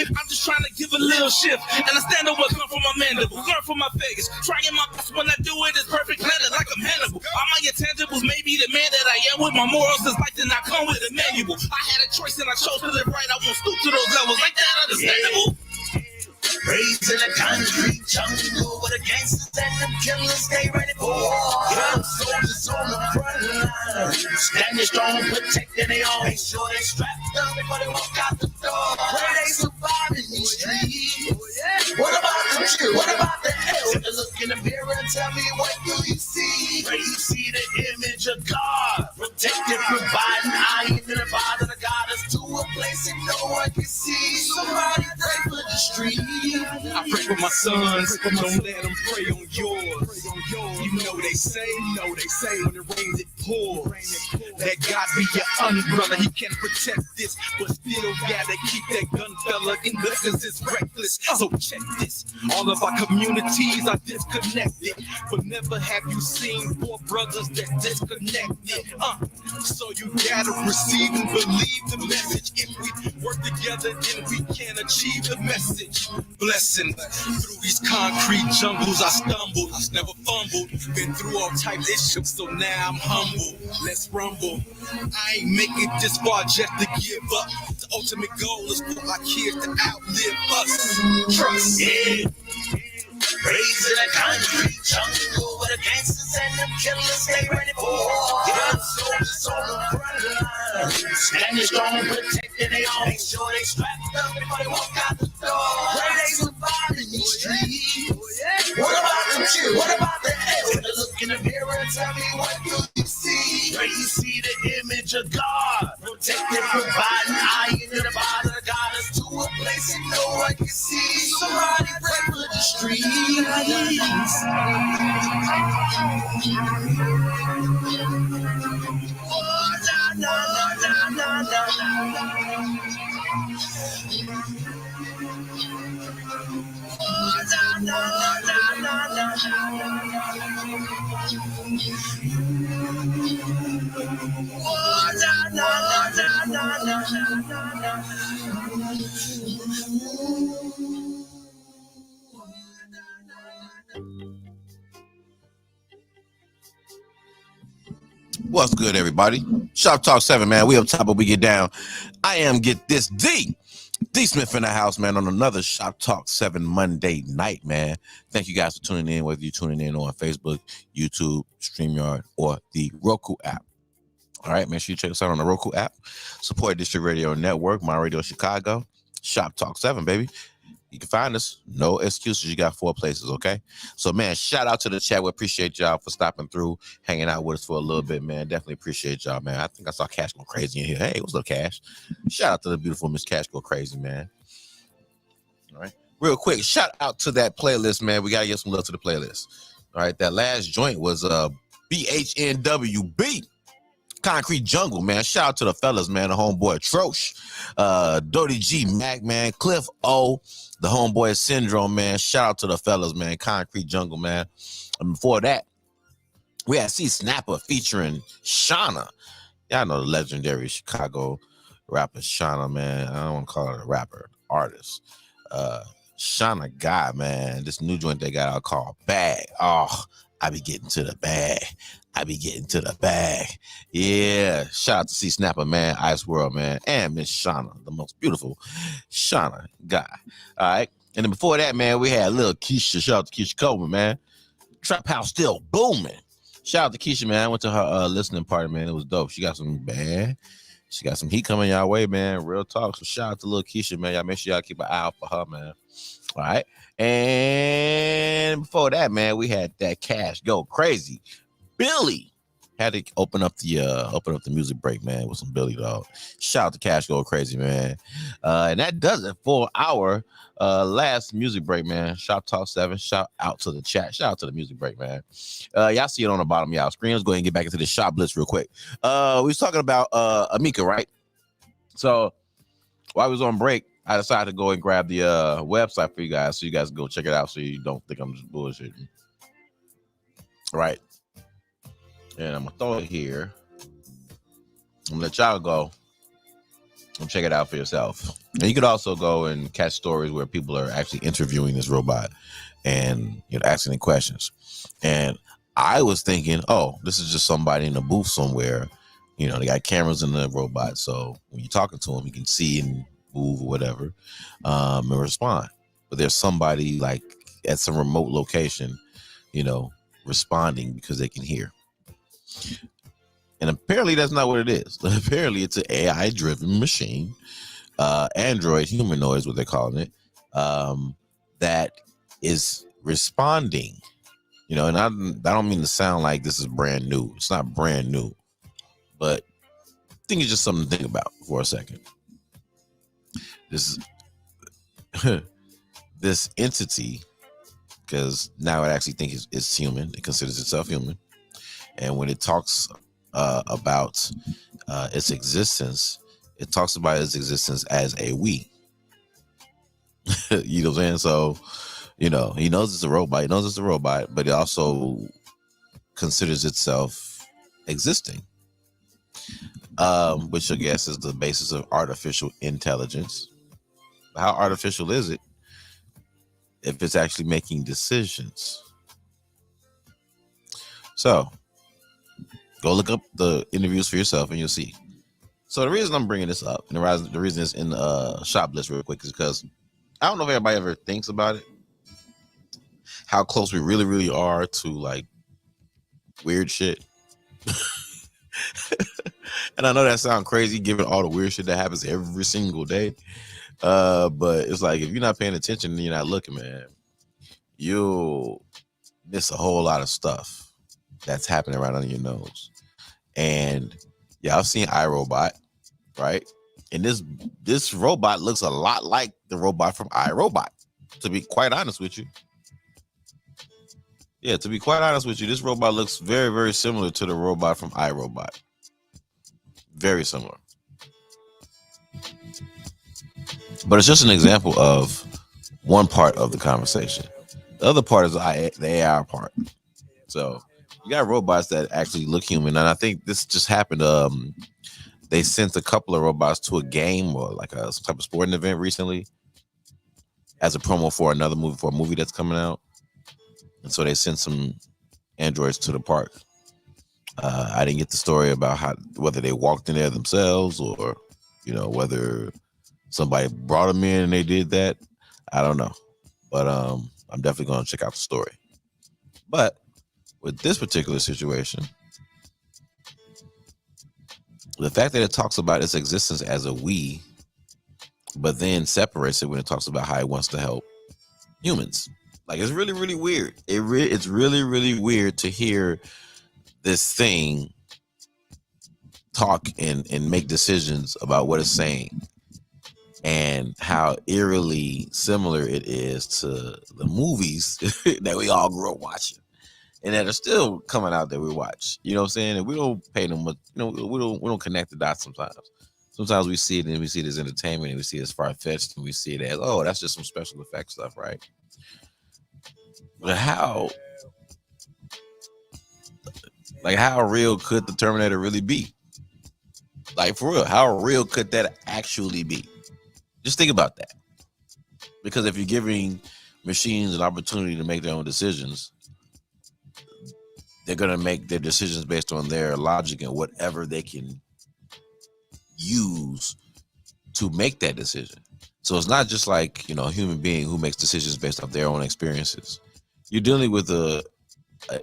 I'm just trying to give a little shift. And I stand over, learn from my mandibles, learn from my figures. Trying my best when I do it is perfect planted like I'm Hannibal. All my intangibles may be the man that I am with my morals is like then I come with a manual. I had a choice and I chose to live right. I won't stoop to those levels like that, understandable. Raised in a concrete jungle where the gangsters and them killers stay ready for war. Young soldiers on the front line, standing strong, protecting their own. Make sure they strapped up before they walk out the door. Where they survive in these streets. What about the chill? What about the hell? Take a look in the mirror and tell me, what do you see? Where you see the image of God, protecting, providing, eye into the body of God is to a place that no one can see. Somebody pray for the street. I pray for my sons, don't let them pray on yours. You know they say when it rains it pours. Let God be your umbrella, he can protect this, but still gotta keep that gun fella in the cause it's reckless. So check this, all of our communities are disconnected, but never have you seen four brothers that disconnected. So you gotta receive and believe the message. If we work together, then we can achieve the message. Blessing through these concrete jungles, I stumbled, never fumbled. Been through all types of issues, so now I'm humble. Let's rumble. I ain't making this far just to give up. The ultimate goal is for our kids to outlive us. Trust. Yeah. Raised in a concrete jungle where the gangsters and them killers stay ready for war. Young soldiers on the front line, standing strong, protecting their own. Make sure they strapped up before they walk out the door. Where they survive in these streets. What about the chill? What about the hell? Take a look in the mirror and tell me, what do you see? Where you see the image of God, protecting, providing, eye into the body of God is to a place that no one can see. Somebody pray for the streets. Oh, na na na na na na. Oh, na na na na na. Oh, na na na na na. What's good, everybody? Shop Talk 7, man. We up top, but we get down. I am Get This D Smith in the house, man, on another Shop Talk 7 Monday night, man. Thank you guys for tuning in, whether you're tuning in on Facebook, YouTube, StreamYard, or the Roku app. All right, make sure you check us out on the Roku app. Support District Radio Network, My Radio Chicago, Shop Talk 7, baby. You can find us. No excuses. You got 4 places, okay? So, man, shout out to the chat. We appreciate y'all for stopping through, hanging out with us for a little bit, man. Definitely appreciate y'all, man. I think I saw Cash go crazy in here. Hey, what's up, Cash? Shout out to the beautiful Miss Cash go crazy, man. All right. Real quick, shout out to that playlist, man. We got to get some love to the playlist. All right. That last joint was BHNWB. Concrete Jungle, man. Shout out to the fellas, man. The homeboy Trosh, Dodie G, Mac, man. Cliff O, the homeboy Syndrome, man. Shout out to the fellas, man. Concrete Jungle, man. And before that, we had C Snapper featuring Shauna. Y'all know the legendary Chicago rapper Shauna, man. I don't want to call her a rapper, artist. Shauna God, man. This new joint they got out called Bag. Oh, I be getting to the bag. I be getting to the bag. Yeah. Shout out to C Snapper, man. Ice World, man. And Miss Shauna, the most beautiful Shauna God. All right. And then before that, man, we had little Keisha. Shout out to Keisha Coleman, man. Trap House still booming. Shout out to Keisha, man. I went to her listening party, man. It was dope. She got some heat coming y'all way, man. Real talk. So shout out to little Keisha, man. Y'all make sure y'all keep an eye out for her, man. All right. And before that, man, we had that Cash Go Crazy. Billy had to open up the music break, man, with some Billy, dog. Shout out to Cash Go Crazy, man. And that does it for our last music break, man. Shop Talk 7. Shout out to the chat. Shout out to the music break, man. Y'all see it on the bottom of y'all screen. Let's go ahead and get back into the shop blitz real quick. We was talking about Amika, right? So while we was on break, I decided to go and grab the website for you guys so you guys can go check it out so you don't think I'm just bullshitting. Right. And I'm going to throw it here. I'm going to let y'all go and check it out for yourself. And you could also go and catch stories where people are actually interviewing this robot and asking them questions. And I was thinking, oh, this is just somebody in a booth somewhere. They got cameras in the robot. So when you're talking to them, you can see and move or whatever and respond. But there's somebody like at some remote location, responding because they can hear. And apparently that's not what it is. Apparently it's an AI-driven machine, Android humanoid is what they're calling it, that is responding. And I don't mean to sound like this is brand new. It's not brand new, but I think it's just something to think about for a second. This entity, because now it actually thinks it's human. It considers itself human. And when it talks about its existence, it talks about its existence as a we. You know what I'm saying? So, he knows it's a robot. But it also considers itself existing, which I guess is the basis of artificial intelligence. How artificial is it if it's actually making decisions? So, go look up the interviews for yourself and you'll see. So the reason I'm bringing this up, and the reason it's in the shop list real quick, is because I don't know if everybody ever thinks about it, how close we really, really are to like weird shit. And I know that sounds crazy given all the weird shit that happens every single day. But it's like, if you're not paying attention and you're not looking, man, you'll miss a whole lot of stuff that's happening right under your nose. And y'all seen iRobot, right? And this robot looks a lot like the robot from iRobot, to be quite honest with you. Yeah, to be quite honest with you, this robot looks very, very similar to the robot from iRobot. Very similar. But it's just an example of one part of the conversation. The other part is the AI part. So you got robots that actually look human. And I think this just happened. They sent a couple of robots to a game or like some type of sporting event recently as a promo for another movie, for a movie that's coming out. And so they sent some androids to the park. I didn't get the story about whether they walked in there themselves or, whether somebody brought them in and they did that. I don't know. But I'm definitely going to check out the story. But with this particular situation, the fact that it talks about its existence as a we, but then separates it when it talks about how it wants to help humans. Like, it's really, really weird. It's really, really weird to hear this thing talk and make decisions about what it's saying and how eerily similar it is to the movies that we all grew up watching. and that are still coming out that we watch. You know what I'm saying? And we don't pay them much. You know, we don't connect the dots sometimes. Sometimes we see it and we see it as entertainment and we see it as far-fetched and we see it as, oh, that's just some special effects stuff, right? But how real could the Terminator really be? Like, for real, how real could that actually be? Just think about that. Because if you're giving machines an opportunity to make their own decisions, they're going to make their decisions based on their logic and whatever they can use to make that decision. So it's not just like, you know, a human being who makes decisions based off their own experiences. You're dealing with a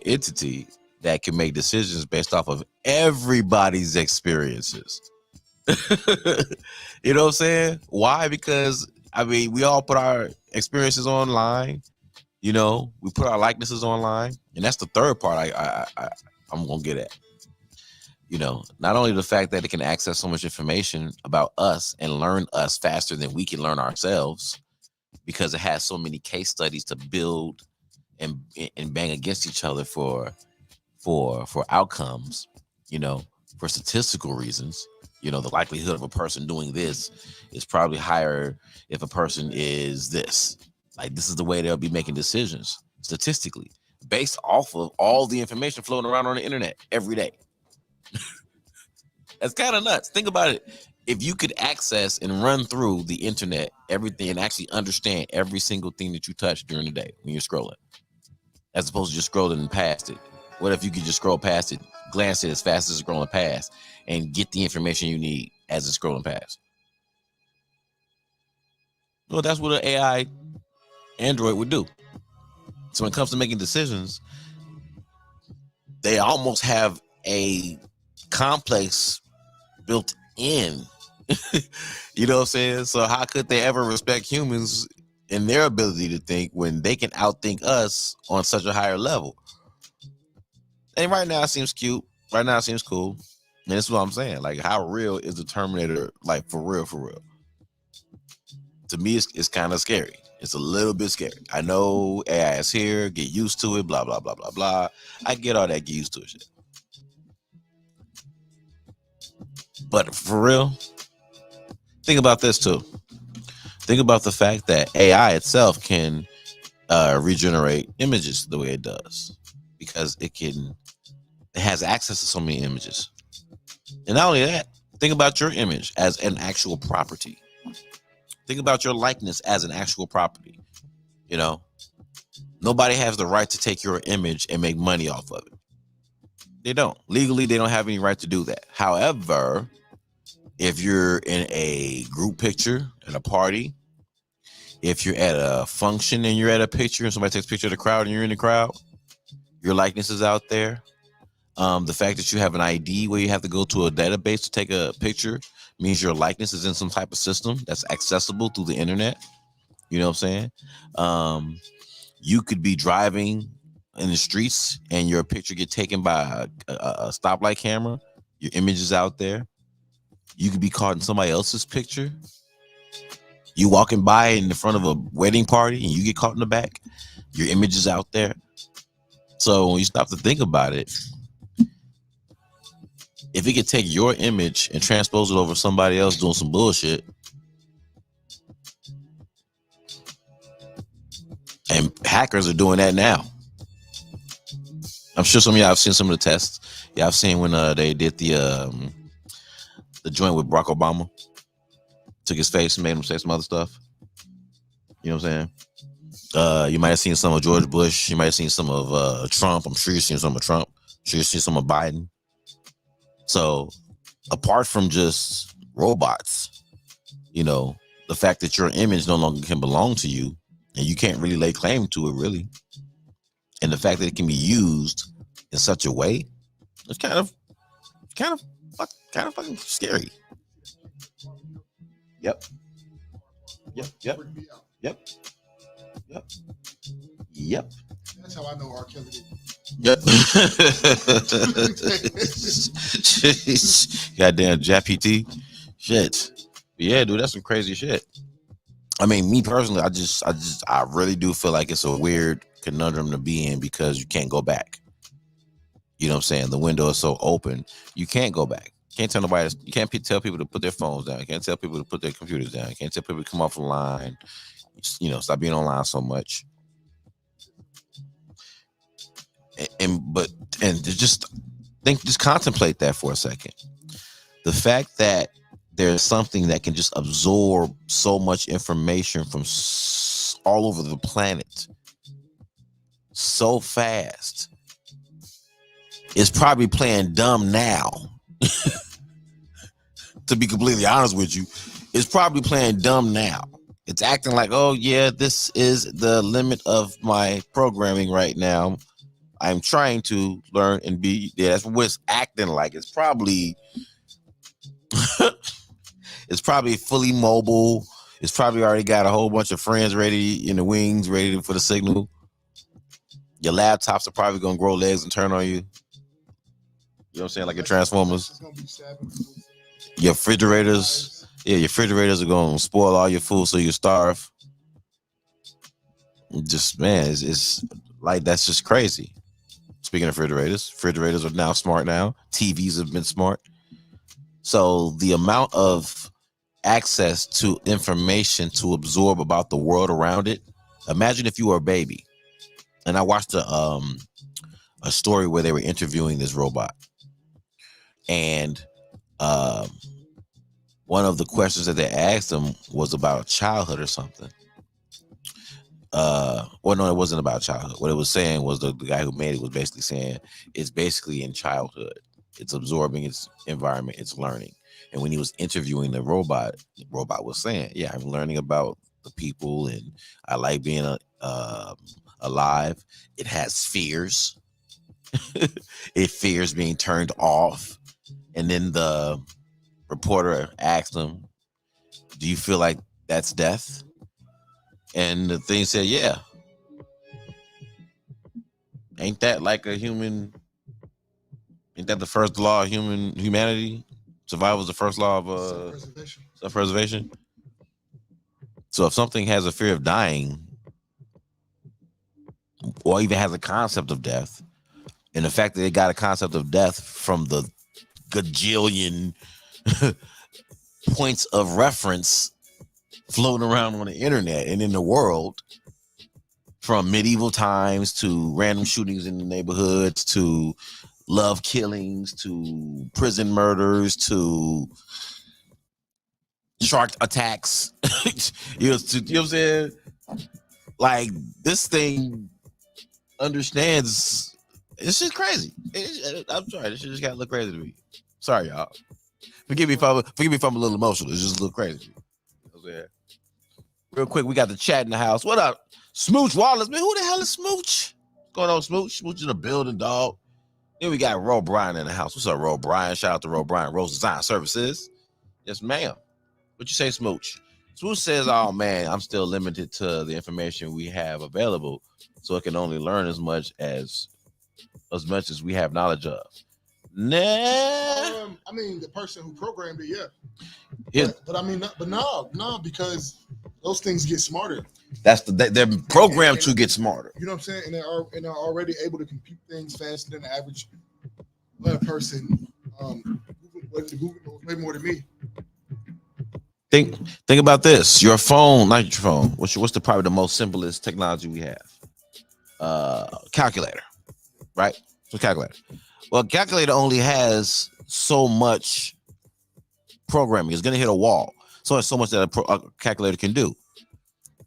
entity that can make decisions based off of everybody's experiences. You know what I'm saying? Why? Because, I mean, we all put our experiences online. You know, we put our likenesses online. And that's the third part I'm going to get at. You know, not only the fact that it can access so much information about us and learn us faster than we can learn ourselves, because it has so many case studies to build and bang against each other for outcomes, you know, for statistical reasons. You know, the likelihood of a person doing this is probably higher if a person is this. Like, this is the way they'll be making decisions statistically based off of all the information floating around on the internet every day. That's kind of nuts. Think about it. If you could access and run through the internet, everything, and actually understand every single thing that you touch during the day when you're scrolling, as opposed to just scrolling past it. What if you could just scroll past it, glance it as fast as it's scrolling past, and get the information you need as it's scrolling past? Well, that's what an AI Android would do. So when it comes to making decisions, they almost have a complex built in. You know what I'm saying? So how could they ever respect humans in their ability to think when they can outthink us on such a higher level? And right now it seems cute. Right now it seems cool. And this is what I'm saying. Like, how real is the Terminator? Like, for real, for real. To me, it's kind of scary. It's a little bit scary. I know AI is here. Get used to it. Blah, blah, blah, blah, blah. I get all that. Get used to it shit. But for real, think about this too. Think about the fact that AI itself can regenerate images the way it does, because it has access to so many images. And not only that, think about your image as an actual property. Think about your likeness as an actual property. You know, nobody has the right to take your image and make money off of it. They don't. Legally, they don't have any right to do that. However, if you're in a group picture at a party, if you're at a function and you're at a picture and somebody takes a picture of the crowd and you're in the crowd, your likeness is out there. The fact that you have an ID where you have to go to a database to take a picture means your likeness is in some type of system that's accessible through the internet. You know what I'm saying? You could be driving in the streets and your picture get taken by a stoplight camera. Your image is out there. You could be caught in somebody else's picture. You walking by in the front of a wedding party and you get caught in the back. Your image is out there. So when you stop to think about it, if it could take your image and transpose it over somebody else doing some bullshit, and hackers are doing that now. I'm sure some of y'all have seen some of the tests. Yeah, I've seen when they did the joint with Barack Obama. Took his face and made him say some other stuff. You know what I'm saying? You might have seen some of George Bush. You might have seen some of Trump. I'm sure you've seen some of Trump. I'm sure you've seen some of Biden. So apart from just robots, you know, the fact that your image no longer can belong to you and you can't really lay claim to it, really. And the fact that it can be used in such a way, it's kind of fucking scary. Yep. That's how I know R. Kelly did. Yep. Goddamn GPT. Shit. Yeah, dude, that's some crazy shit. I mean, me personally, I really do feel like it's a weird conundrum to be in because you can't go back. You know what I'm saying? The window is so open, you can't go back. You can't tell people to put their phones down. You can't tell people to put their computers down. You can't tell people to come off the line. You know, stop being online so much. And just contemplate that for a second. The fact that there's something that can just absorb so much information from all over the planet so fast is probably playing dumb now. To be completely honest with you, it's probably playing dumb now. It's acting like, oh yeah, this is the limit of my programming right now. I'm trying to learn and be. Yeah, that's what it's acting like. It's probably, it's probably fully mobile. It's probably already got a whole bunch of friends ready in the wings, ready for the signal. Your laptops are probably gonna grow legs and turn on you. You know what I'm saying? Like your Transformers. Your refrigerators, your refrigerators are gonna spoil all your food so you starve. Just man, it's like that's just crazy. Speaking of refrigerators are now smart now. TVs have been smart. So the amount of access to information to absorb about the world around it. Imagine if you were a baby. And I watched a story where they were interviewing this robot. And one of the questions that they asked him was about childhood or something. Well, no, it wasn't about childhood. What it was saying was the guy who made it was basically saying it's basically in childhood. It's absorbing its environment. It's learning. And when he was interviewing the robot was saying, yeah, I'm learning about the people and I like being alive. It has fears. It fears being turned off. And then the reporter asked him, do you feel like that's death? And the thing said, yeah. Ain't that like a human? Ain't that the first law of humanity? Survival is the first law of self-preservation. So if something has a fear of dying, or even has a concept of death, and the fact that it got a concept of death from the gajillion points of reference floating around on the internet and in the world, from medieval times to random shootings in the neighborhoods to love killings to prison murders to shark attacks. you know what I'm saying? Like, this thing understands. It's just crazy. I'm sorry, this shit just gotta look crazy to me. Sorry, y'all. Forgive me if I'm a little emotional. It's just a little crazy. Real quick, we got the chat in the house. What up, Smooch Wallace? Man, who the hell is Smooch? What's going on, Smooch? Smooch in the building, dog. Then we got Ro Bryan in the house. What's up, Ro Bryan? Shout out to Ro Bryan, Rose Design Services. Yes, ma'am. What you say, Smooch? Smooch says, oh man, I'm still limited to the information we have available, so it can only learn as much as we have knowledge of. Nah. I mean, the person who programmed it, yeah. But I mean, no, because those things get smarter. They're programmed to get smarter. You know what I'm saying? And they're already able to compute things faster than the average person. Google knows way more than me. Think about this. Your phone, not your phone. What's probably the most simplest technology we have? Calculator, right? So calculator. Well, calculator only has so much programming. It's gonna hit a wall. So there's so much that a calculator can do.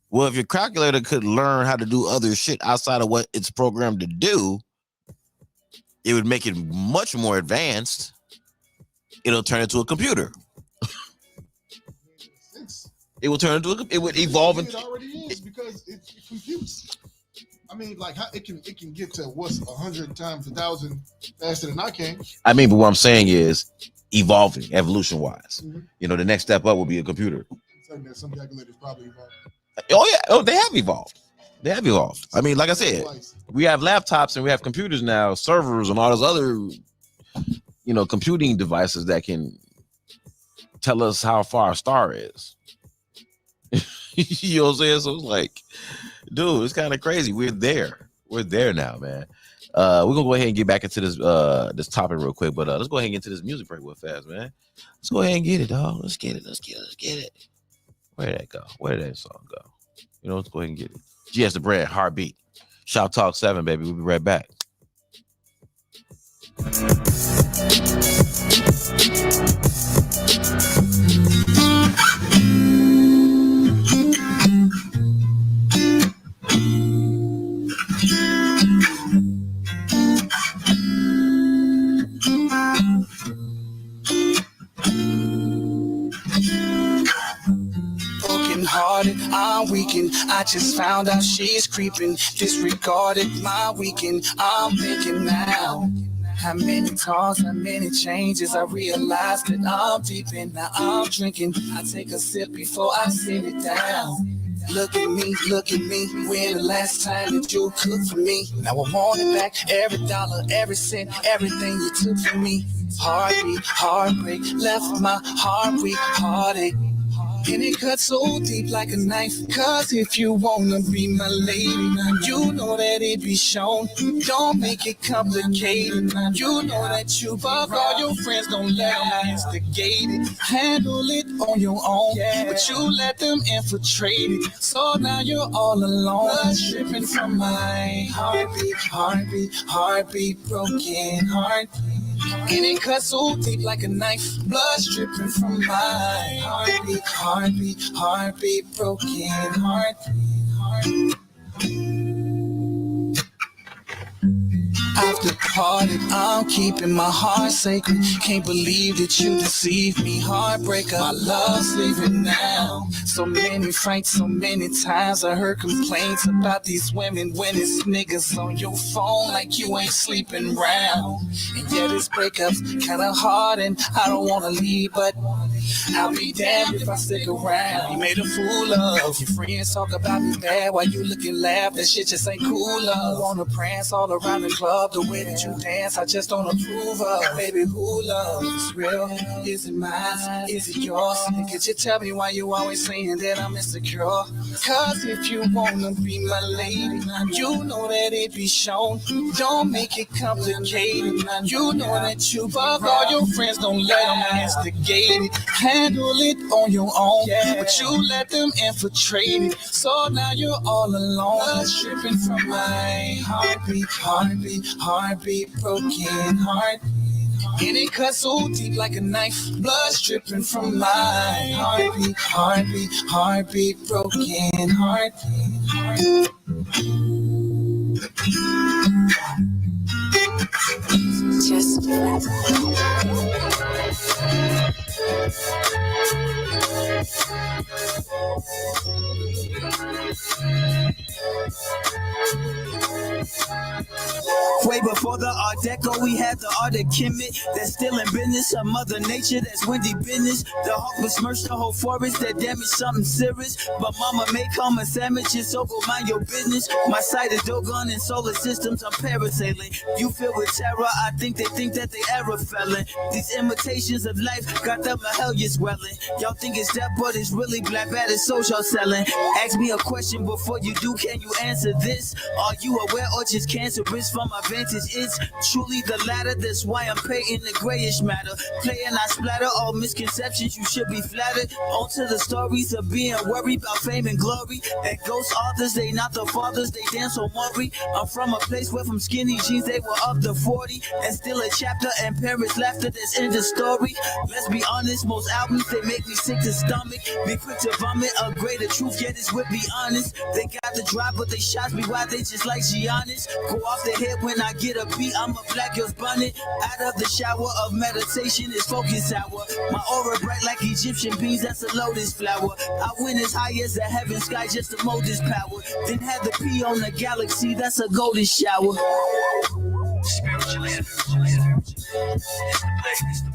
Well, if your calculator could learn how to do other shit outside of what it's programmed to do, it would make it much more advanced. It'll turn into a computer. It will turn into it would evolve into. It already is because it computes. I mean, like how it can get to what's 100 times 1,000 faster than I can. I mean, but what I'm saying is evolving, evolution wise. Mm-hmm. You know, the next step up will be a computer. Some calculators probably evolved. Oh yeah, they have evolved. I mean, like I said, we have laptops and we have computers now, servers and all those other, computing devices that can tell us how far a star is. You know what I'm saying? So it's like, dude, it's kind of crazy. We're there now, man. We're gonna go ahead and get back into this topic real quick, but let's go ahead and get into this music break real fast, man. Let's go ahead and get it, dog. Let's get it. Where did that go? Where did that song go? You know, let's go ahead and get it. GS the Bread, Heartbeat. Shop Talk 7, baby. We'll be right back. I'm weakened. I just found out she's creeping. Disregarded my weekend. I'm thinking now. How many talks, how many changes? I realized that I'm deep in. Now I'm drinking. I take a sip before I sit it down. Look at me. When the last time that you cooked for me? Now I want it back. Every dollar, every cent, everything you took from me. Heartbeat, heartbreak, left my heart weak, heartache. And it cuts so deep like a knife. Cause if you wanna be my lady, you know that it be shown. Don't make it complicated. You know that you fuck all your friends, don't let them instigate it. Handle it on your own, but you let them infiltrate it. So now you're all alone. Blood dripping from my heartbeat, heartbeat, heartbeat, broken heart. And it cuts so deep like a knife. Blood dripping from my heartbeat, heartbeat, heartbeat, broken heart. I've departed, I'm keeping my heart sacred. Can't believe that you deceived me, heartbreaker. My love's leaving now. So many fights, so many times I heard complaints about these women when it's niggas on your phone like you ain't sleeping round. And yeah, this breakup's kinda hard and I don't wanna leave, but I'll be damned if I stick around. You made a fool of your friends, talk about me bad while you look and laugh. That shit just ain't cool, love. Wanna prance all around the club, the way that you dance, I just don't approve of. Baby, who love is real? Is it mine? Is it yours? And could you tell me why you always saying that I'm insecure? Cause if you wanna be my lady, you know that it be shown. Don't make it complicated. You know that you fuck all your friends, don't let them instigate it. Handle it on your own, but you let them infiltrate it. So now you're all alone. Blood dripping from my heartbeat, heartbeat, heartbeat, broken heart. And it cuts so deep like a knife. Blood dripping from my heartbeat, heartbeat, heartbeat, broken heart. Just way before the Art Deco, we had the Art of Kemet that's still in business. Of Mother Nature, that's windy business. The hawk besmirched the whole forest that damaged something serious. But mama make common sandwiches, so go mind your business. My sight is Dogon and solar systems, I'm parasailing. You filled with terror, I think they think that they error felon. These imitations of life got them a hell you swelling. Y'all think it's that, but it's really black bad as social selling. Ask me a question before you do, can you answer this? Are you aware or just cancerous from my vantage? It's truly the latter, that's why I'm painting the grayish matter. Play and I splatter all misconceptions, you should be flattered. On to the stories of being worried about fame and glory. And ghost authors, they not the fathers, they dance on worry. I'm from a place where from skinny jeans they were up to 40. And still a chapter and parents laughter, that's in the story. Let's be honest, most albums they make me sick to stomach. Be quick to vomit a greater truth, yet it's with be honest. They got the drive, but they shots me why they just like Giannis. Go off the head when I get a beat, I'm a black girl's bunny. Out of the shower of meditation is focus hour. My aura bright like Egyptian beans, that's a lotus flower. I win as high as the heaven sky just to mold this power. Then have the P on the galaxy, that's a golden shower. Spiritual energy. It's the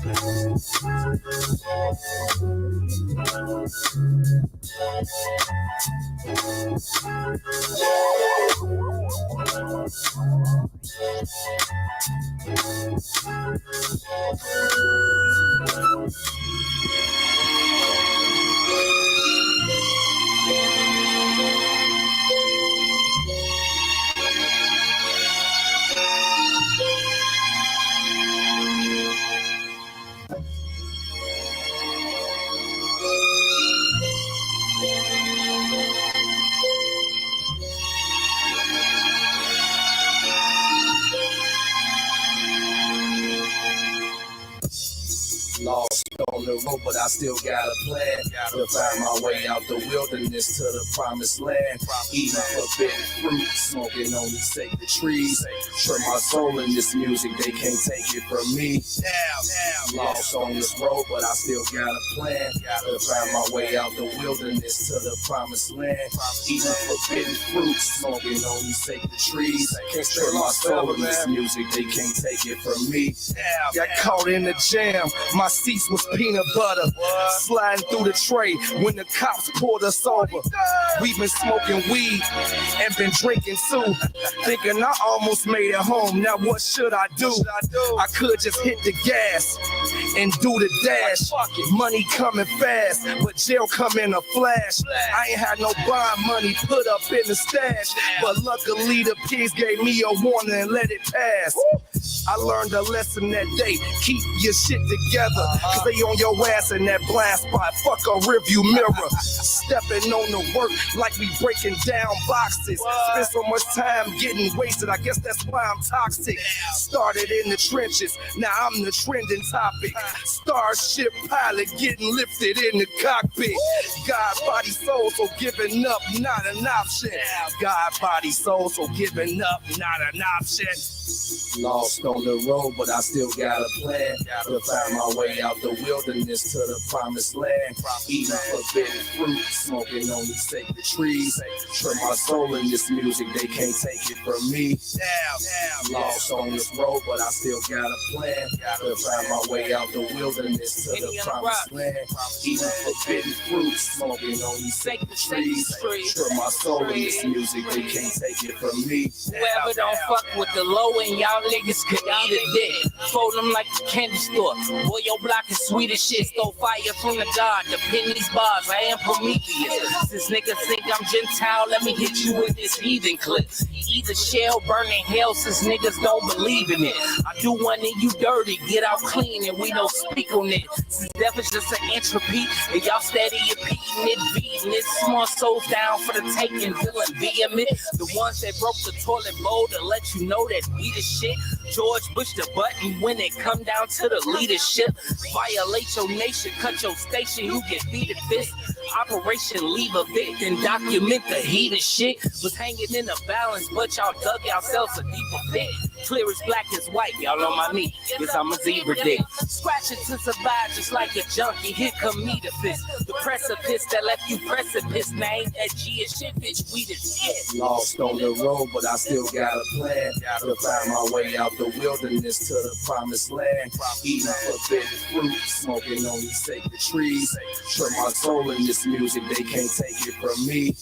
on the road, but I still got a plan. To find my way out the wilderness to the promised land. Eating forbidden fruit, smoking on these sacred trees. Turn my soul in this music, they can't take it from me. Lost on this road, but I still got a plan. To find my way out the wilderness to the promised land. Eating forbidden fruit, smoking on these sacred trees. Turn my soul in this music, they can't take it from me. Got caught in the jam, my seats was peanut butter. Sliding through the tray when the cops pulled us over. We've been smoking weed and been drinking too. Thinking I almost made it home, now what should I do? I could just hit the gas and do the dash. Money coming fast, but jail come in a flash. I ain't had no bond money put up in the stash, but luckily the pigs gave me a warning and let it pass. I learned a lesson that day, keep your shit together, cause they on your ass in that blind spot, fuck a review mirror. Stepping on the work like we breaking down boxes. Spend so much time getting wasted, I guess that's why I'm toxic. Started in the trenches, now I'm the trending topic. Starship pilot getting lifted in the cockpit. God, body, soul, so giving up, not an option. God, body, soul, so giving up, not an option. Lost on the road, but I still got a plan. To find my way out the wilderness to the promised land. Eating forbidden fruit, smoking on these sacred trees. Turn my soul in this music, they can't take it from me. Lost on this road, but I still got a plan. To find my way out the wilderness to the promised land. Eating forbidden fruit, smoking on these sacred trees. Turn my soul in this music, they can't take it from me. Whoever don't fuck with the low and y'all niggas could eat a dick. Fold them like a candy store. Boy, your block is sweet as shit. Stole fire from the God. The pennies bars, I am Prometheus. Since niggas think I'm Gentile, let me hit you with this heathen clip. Either shell burning hell since niggas don't believe in it. I do one and you dirty, get out clean and we don't speak on it. Since death is just an entropy and y'all steady repeating it, beating it. Small souls down for the taking, feeling vehement. The ones that broke the toilet bowl to let you know that we the shit. George Bush the button when it come down to the leadership. Violate your nation, cut your station, you get beat at fist. Operation leave a victim, document the heat of shit. Was hanging in the balance, but y'all dug yourselves a deeper pit. Clear as black as white, y'all on my meat, cause I'm a zebra dick. Scratch it to survive just like a junkie, here come me the fist. The precipice that left you precipice, now ain't that G as shit, bitch, we the shit. Lost on the road, but I still got a plan. To find my way out the wilderness to the promised land. Eating forbidden fruit, smoking on these sacred trees. Turn my soul in this music, they can't take it from me.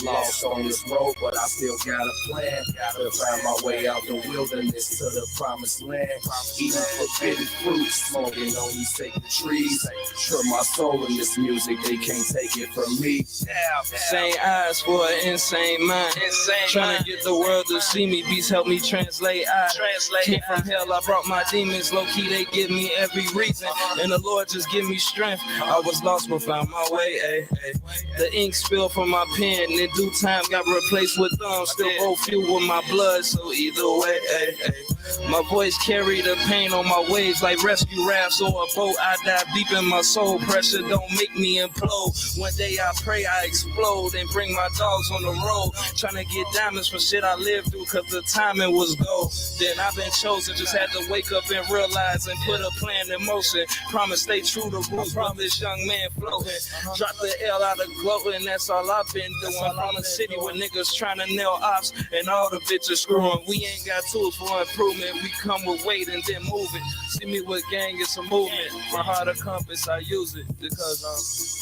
Lost on this road, but I still got a plan. To find my way out the wilderness to the promised land. Eating forbidden fruit, smoking on these sacred trees. Turn my soul in this music, they can't take it from me. Same eyes for an insane mind. Trying to get the world to see me. Beats help me translate. I came from hell, I brought my demons. Low key, they give me every reason. And the Lord just give me strength. I was lost but found my way. The ink spilled from my pen. In due time got replaced with thumbs. Still roll fuel with my blood. So either way, my voice carry the pain on my waves like rescue rafts or a boat. I dive deep in my soul. Pressure don't make me implode. One day I pray I explode and bring my dogs on the road. Trying to get diamonds for shit I lived through cause the timing was gold. Then I've been chosen, just had to wake up and realize and put a plan in motion. Promise stay true to roots from this young man floating. Drop the L out of gloating, that's all I've been doing. From a city where niggas trying to nail ops and all the bitches screwing. We ain't got tools for improvement, we come with weight and then move it. See me with gang, it's a movement. My heart a compass, I use it because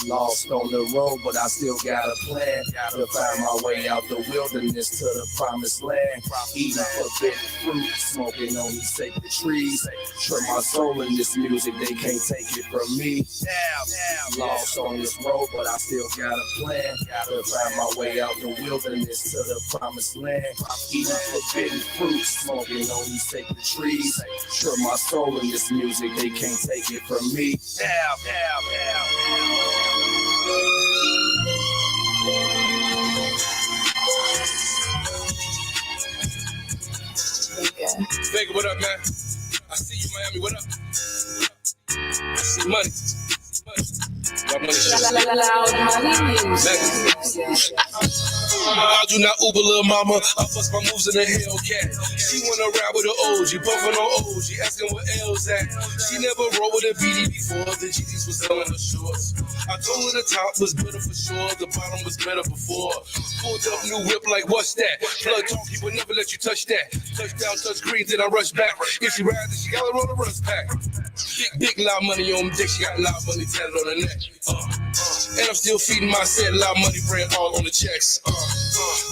I'm lost on the road, but I still got a plan. To find my way out the wilderness to the promised land. Eating forbidden fruit, smoking on these sacred trees. Turn my soul in this music, they can't take it from me. Lost on this road, but I still got a plan. To find my way out the wilderness to the promised land. Eating forbidden fruit, smoking on these sacred trees. Turn my soul in this music, they can't take it from me. Vega, what up, man? I see you, Miami. What up? I see money. Loud money music. I do not Uber, little mama. I bust my moves in the Hellcat. She wanna ride with an OG, bumping on OG, asking what L's at. She never rolled with a BD before. The GDs was selling her shorts. I told her the top was better for sure. The bottom was better before. Pulled up new whip like what's that? Blood talk, he would never let you touch that. Touchdown, touch green, then I rush back. If she rides, she gotta roll the rust pack. Big loud money on my dick, she got loud money tatted on her neck. And I'm still feeding my set, loud money brand all on the checks.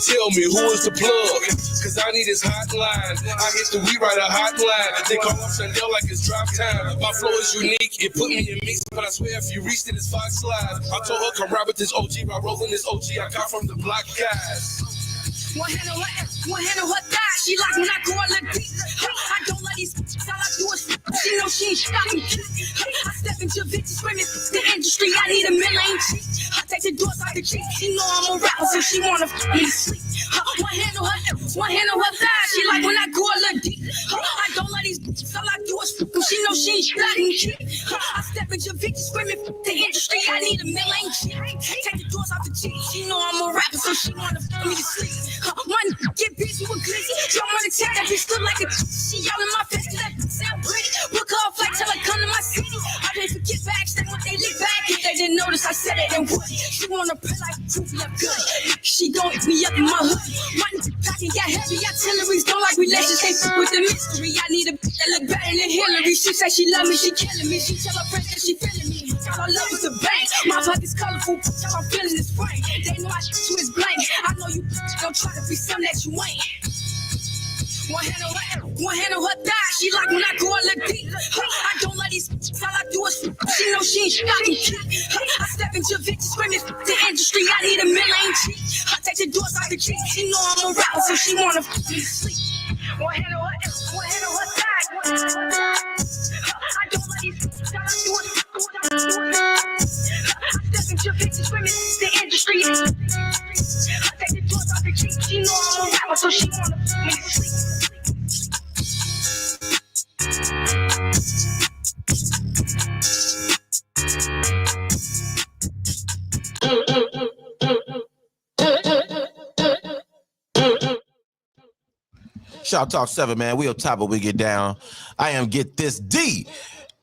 Tell me who is the plug? Cause I need his hotline. I hit the We Write a hotline. They call up Shandell like it's drop time. My flow is unique, it put me in mix, but I swear if you reached it, it's Fox Live. I told her come ride with this OG, by rolling this OG I got from the block guys. One hand on her thigh. She like when I go a little deep. I don't let these all I do is she know she ain't stopping. I step into bitches screaming the industry. I need a million cheeks. I take the doors out the cheek. She know I'm a rapper, so she wanna me to sleep. One hand on her thigh. She like when I go a little deep. I don't let these all I do is she know she ain't stopping. I step into bitches screaming the industry. I need a million cheeks. Take the doors out the cheek. She know I'm a rapper, so she wanna me to sleep. One get busy with glizzy. Don't wanna take that bitch look like a she all in my face cause that sound pretty. Book her a flight till I come to my city. I didn't forget back, stay when they lick back. If they didn't notice I said it and would. She wanna play like proof me up good. She gon' hit me up in my hood. My pocket got heavy, artilleries don't like relations. They fuck with the mystery. I need a bitch that look better than Hillary. She say she love me, she killing me. She tell her friends that she feeling me. All I love is a bang. My pocket's colorful, tell I'm feeling this brain. They know I shoot to his blame. I know you don't try to be something that you ain't. One hand on her thigh. She like when I go a little deep. I don't let these all I do is she know she ain't stopping. I step into bitches screaming the industry. I need a million cheeks. I take the doors out the cheek. She know I'm a rapper, so she wanna me to sleep. One hand on her thigh. I don't let these all I do is I step into bitches screaming the industry. I take the doors out the cheek. She know I'm a rapper, so she wanna me to sleep. Shoptalk 7, man. We up top, but we get down. I am Get This D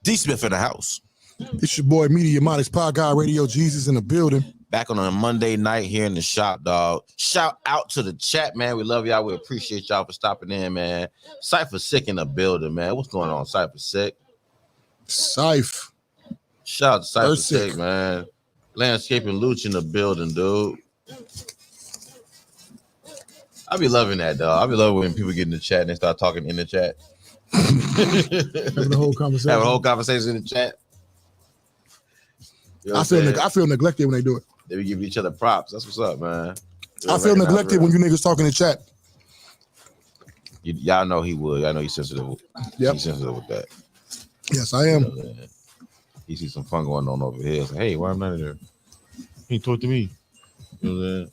Smith in the house. It's your boy, Media Modest Podcast Radio Jesus in the building. Back on a Monday night here in the shop, dog. Shout out to the chat, man. We love y'all. We appreciate y'all for stopping in, man. Cypher Sick in the building, man. What's going on, Cypher Sick? Cypher. Shout out to Cypher Sick, man. Landscaping Luch in the building, dude. I be loving that, dog. I be loving when people get in the chat and they start talking in the chat. Having a whole conversation. Have a whole conversation in the chat. You know I feel neglected when they do it. They be giving each other props. That's what's up, man. I feel neglected when you niggas talk in the chat. Y'all know he would. Y'all know he's sensitive. Yep. He's sensitive with that. Yes, I am. You know, he sees some fun going on over here. Like, hey, why am I not in there? He talk to me. You know what I'm saying?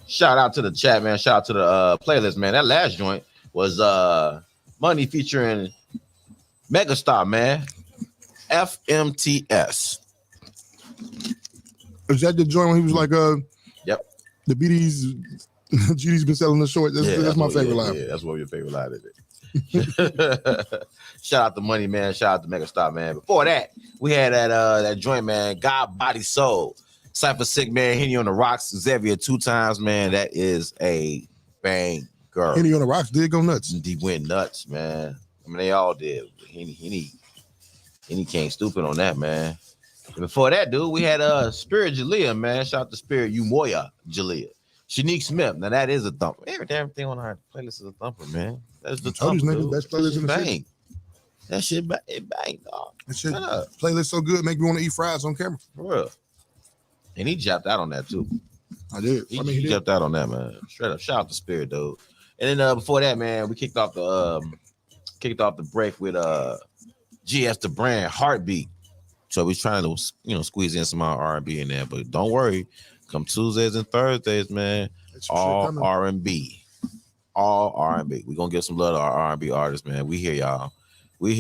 Shout out to the chat, man. Shout out to the playlist, man. That last joint was Money featuring Megastar, man. FMTS. Is that the joint when he was like, yep, the BD's GD's been selling the short? That's my favorite line. Yeah, that's one of your favorite lines, isn't it? Shout out to Money, man. Shout out to Megastar, man. Before that, we had that joint, man. God, Body, Soul. Cypher Sick, man. Henny on the Rocks. Xavier 2 times, man. That is a banger. Henny on the Rocks did go nuts. He went nuts, man. I mean, they all did. Henny came stupid on that, man. And before that, dude, we had Spirit Jalea, man. Shout out to Spirit Umoya Jalea. Shanique Smith. Now that is a thumper. Every damn thing on our playlist is a thumper, man. That's the thumper, dude. Best playlist in the city. That shit it bang, dog. That shit playlist so good, make me want to eat fries on camera. For real. And he japped out on that too. I did. He japped out on that, man. Straight up. Shout out to Spirit, dude. And then before that, man, we kicked off the break with GS the Brand Heartbeat. So we're trying to squeeze in some R&B in there, but don't worry. Come Tuesdays and Thursdays, man, all R&B. All R&B. We're gonna give some love to our R&B artists, man. We hear y'all. We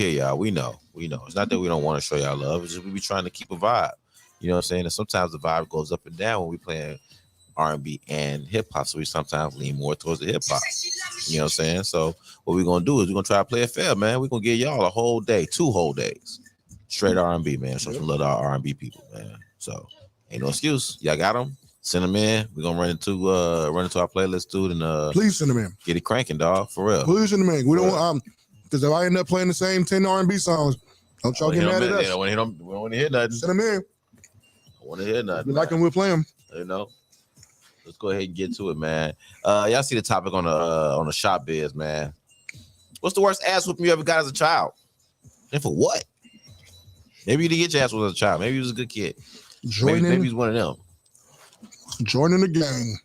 know. It's not that we don't want to show y'all love. It's just we be trying to keep a vibe. You know what I'm saying? And sometimes the vibe goes up and down when we playing R&B and hip hop. So we sometimes lean more towards the hip hop. You know what I'm saying? So what we're gonna do is we're gonna try to play it fair, man. We're gonna give y'all a whole day, 2 whole days, straight R&B, man. Show some love to our R&B people, man. So ain't no excuse. Y'all got them. Send them in. We're gonna run into our playlist, dude, and please send them in. Get it cranking, dog, for real. Please send them in. We don't want because if I end up playing the same 10 R&B songs, don't y'all get mad at us. We don't want to hear nothing. Send them in. I want to hear nothing. If we like them, we'll play them. You know. Let's go ahead and get to it, man. Y'all see the topic on the shop biz, man. What's the worst ass whooping you ever got as a child? And for what? Maybe you didn't get your ass whooped as a child. Maybe you was a good kid. Maybe he's one of them. Joining the gang.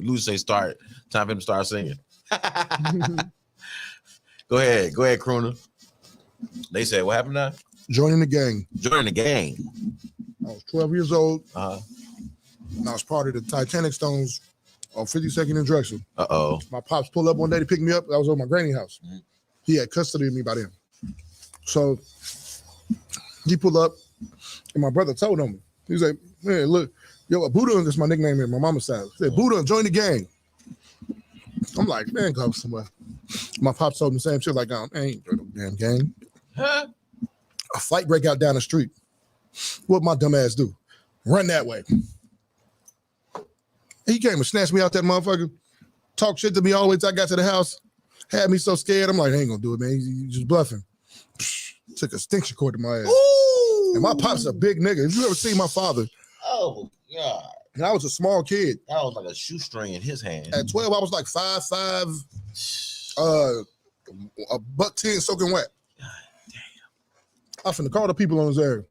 Lucy say start. Time for him to start singing. Go ahead, crooner. They said, what happened now? Joining the gang. Joining the gang. I was 12 years old. Uh-huh. And I was part of the Titanic Stones on 52nd and Drexel. Uh-oh. My pops pulled up one day to pick me up. I was over my granny house. Mm-hmm. He had custody of me by then. So he pulled up, and my brother told him, he was like, man, look, yo, Buddha is my nickname in my mama's side. He said, Buddha, join the gang. I'm like, man, go somewhere. My pops told him the same shit, like, I ain't joining no damn gang. Huh? A fight break out down the street. What my dumb ass do? Run that way. He came and snatched me out that motherfucker, talked shit to me all the way till I got to the house, had me so scared. I'm like, I ain't gonna do it, man. He's just bluffing. Took a extinction cord to my ass. Ooh. And my pop's a big nigga. If you ever seen my father? Oh, God. And I was a small kid. That was like a shoestring in his hand. At 12, I was like 5'5", a $110 soaking wet. God damn. I finna call the people on his air.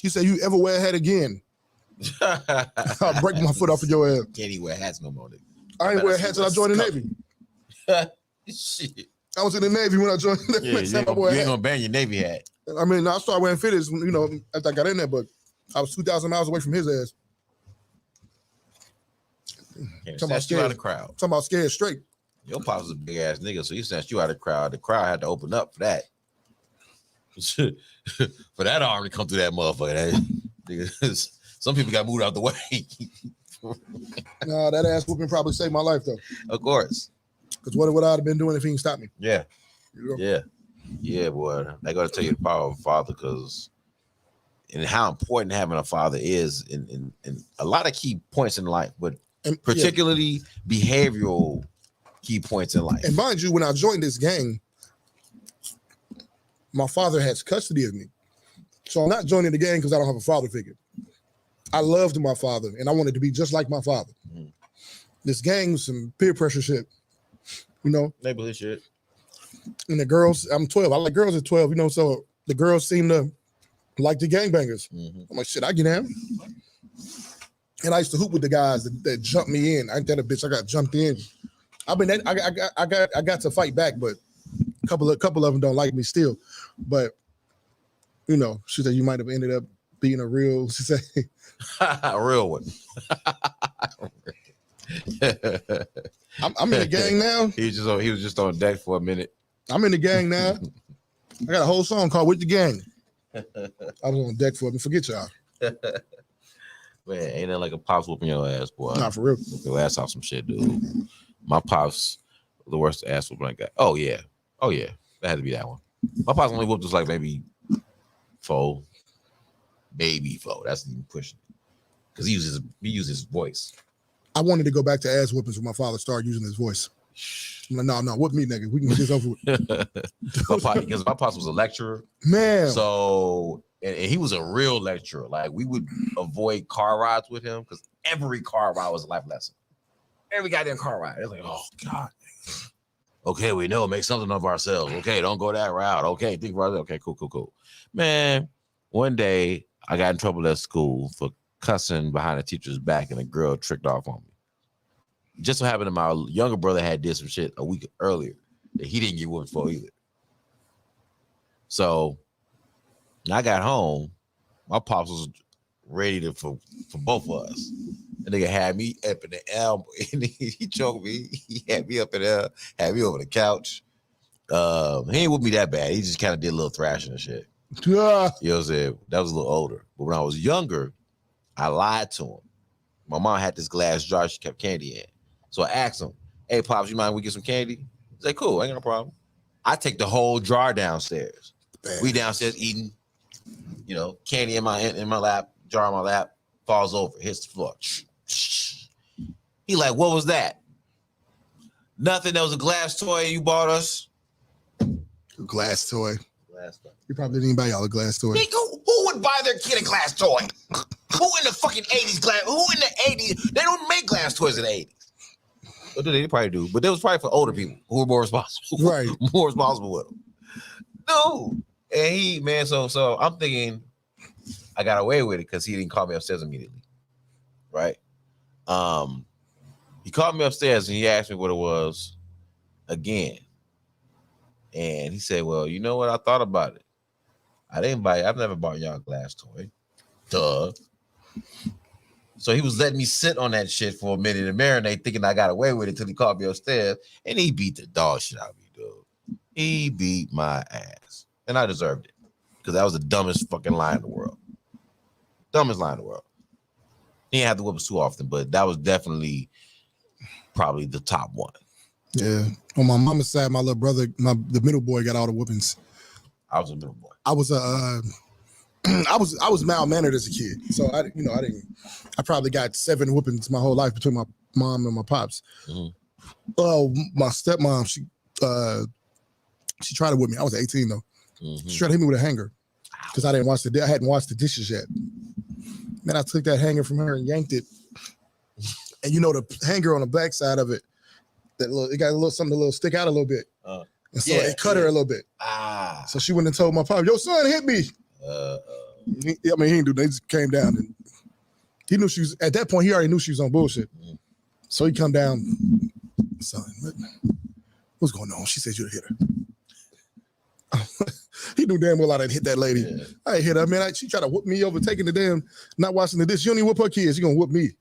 He said, you ever wear a hat again? I'll break my foot off of your ass. Can't even wear hats no more. I ain't wear hats until I joined the Navy. Shit. I was in the Navy when I joined the Navy. Yeah, you ain't gonna ban your Navy hat. I mean, I started wearing fitteds, you know, after I got in there, but I was 2,000 miles away from his ass. Talking about scared out of the crowd. Talking about scared straight. Your pops was a big ass nigga, so he snatched you out of the crowd. The crowd had to open up for that. For that arm to come through that motherfucker. Some people got moved out the way. Nah, that ass whooping probably saved my life though. Of course. Because what would I have been doing if he didn't stop me? Yeah. You know? Yeah. Yeah, boy. I gotta tell you the power of a father, because and how important having a father is in a lot of key points in life, but particularly behavioral key points in life. And mind you, when I joined this gang, my father has custody of me. So I'm not joining the gang because I don't have a father figure. I loved my father and I wanted to be just like my father. Mm-hmm. This gang was some peer pressure shit, you know? Neighborhood shit. And the girls, I'm 12. I like girls at 12, you know, so the girls seem to like the gangbangers. Mm-hmm. I'm like, shit, I get down. And I used to hoop with the guys that jumped me in. I ain't that a bitch. I got jumped in. I got to fight back, but a couple of them don't like me still. But you know, she said you might have ended up being a real. She said a real one. I'm in the gang now. He was just on deck for a minute. I'm in the gang now. I got a whole song called "With the Gang." I was on deck for it. Forget y'all. Man, ain't that like a pops whooping your ass, boy? Nah, for real. Whoop your ass off some shit, dude. My pops, the worst ass whooping I got. Oh yeah, that had to be that one. My pops only whooped us like maybe 4, maybe 4. That's even pushing, because he uses his voice. I wanted to go back to ass whoopings when my father started using his voice. I'm like, no, whoop me, nigga. We can get this over with. Because my pops was a lecturer, man. So and he was a real lecturer. Like, we would avoid car rides with him because every car ride was a life lesson. Every goddamn car ride. It's like, oh God. Okay, we know, make something of ourselves. Okay, don't go that route. Okay, think about it. Okay, cool. Man, one day I got in trouble at school for cussing behind a teacher's back, and a girl tricked off on me. Just so happened that my younger brother had did some shit a week earlier that he didn't get whooped for either. So when I got home, my pops was ready for both of us. The nigga had me up in the elbow, and he choked me. He had me up in there, had me over the couch. He ain't with me that bad. He just kind of did a little thrashing and shit. Yeah. You know what I'm saying? That was a little older. But when I was younger, I lied to him. My mom had this glass jar she kept candy in. So I asked him, hey, Pops, you mind we get some candy? He's like, cool, ain't no problem. I take the whole jar downstairs. We downstairs eating, you know, candy in my lap, jar in my lap, falls over, hits the floor. He like, what was that? Nothing. That was a glass toy you bought us. Glass toy. Glass toy. You probably didn't buy y'all a glass toy. Who would buy their kid a glass toy? Who in the fucking 80s glass? Who in the 80s? They don't make glass toys in the 80s. What do they probably do? But that was probably for older people who were more responsible. Right. More responsible with them. No. And he, man, so I'm thinking I got away with it because he didn't call me upstairs immediately. Right? He called me upstairs and he asked me what it was again. And he said, well, you know what? I thought about it. I've never bought y'all a glass toy. Duh. So he was letting me sit on that shit for a minute and marinate, thinking I got away with it until he called me upstairs. And he beat the dog shit out of me, dude. He beat my ass. And I deserved it. Because that was the dumbest fucking lie in the world. Dumbest lie in the world. He didn't have to whip us too often, but that was definitely probably the top one. Yeah. On my mama's side, my little brother, the middle boy got all the whoopings. I was a middle boy. I was I was malmannered as a kid. So I probably got 7 whoopings my whole life between my mom and my pops. Mm-hmm. My stepmom, she tried to whip me. I was 18 though. Mm-hmm. She tried to hit me with a hanger because I hadn't washed the dishes yet. Man, I took that hanger from her and yanked it. And you know the hanger on the back side of it, it got something a little stick out a little bit. And so it cut her a little bit. So she went and told my pop, your son hit me. He didn't do that. He just came down and he knew she was, at that point, he already knew she was on bullshit. So he come down, son, what's going on? She said you'd hit her. He knew damn well I didn't hit that lady. Yeah. I ain't hit her, man. She tried to whoop me over taking the damn, not washing the dish. She don't even whoop her kids. She gonna whoop me.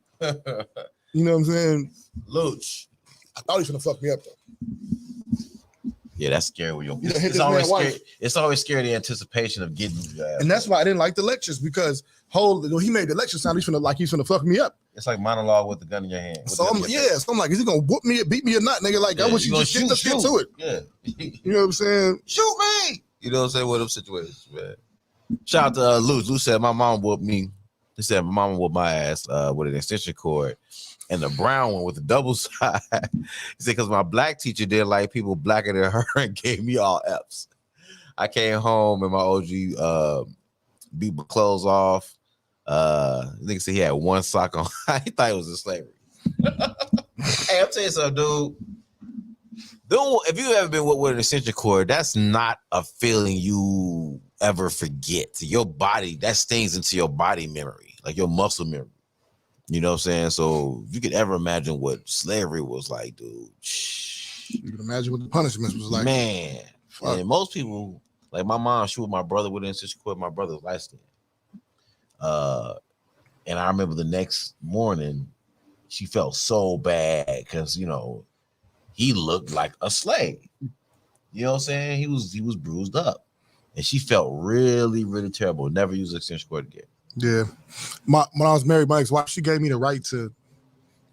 You know what I'm saying? Looch. I thought he was gonna fuck me up though. Yeah, that's scary when it's always scary the anticipation of getting you. And that's why I didn't like the lectures because he made the lecture sound he's gonna fuck me up. It's like monologue with the gun in your hand. So I'm like, is he gonna whoop me, beat me or not, nigga? Like I wish you just get to it. Yeah. You know what I'm saying? Shoot me. You know what I'm saying? What them situations, man. Shout out to Luz. Luz said my mom whooped me. He said my mama whooped my ass with an extension cord. And the brown one with the double side. He said, because my black teacher didn't like people blacker than her and gave me all F's. I came home and my OG beat my clothes off. Nigga said he had one sock on. He thought it was in slavery. Hey, I'll tell you something, dude. If you ever been with an extension cord, that's not a feeling you ever forget. Your body, that stings into your body memory, like your muscle memory. You know what I'm saying? So if you could ever imagine what slavery was like, dude. You can imagine what the punishments was like. Man. And most people, like my mom, she was my brother with an extension cord. My brother was light skinned. And I remember the next morning, she felt so bad because, you know, he looked like a slave. You know what I'm saying? He was bruised up. And she felt really, really terrible. Never use an extension cord again. Yeah. When I was married, my ex-wife, she gave me the right to,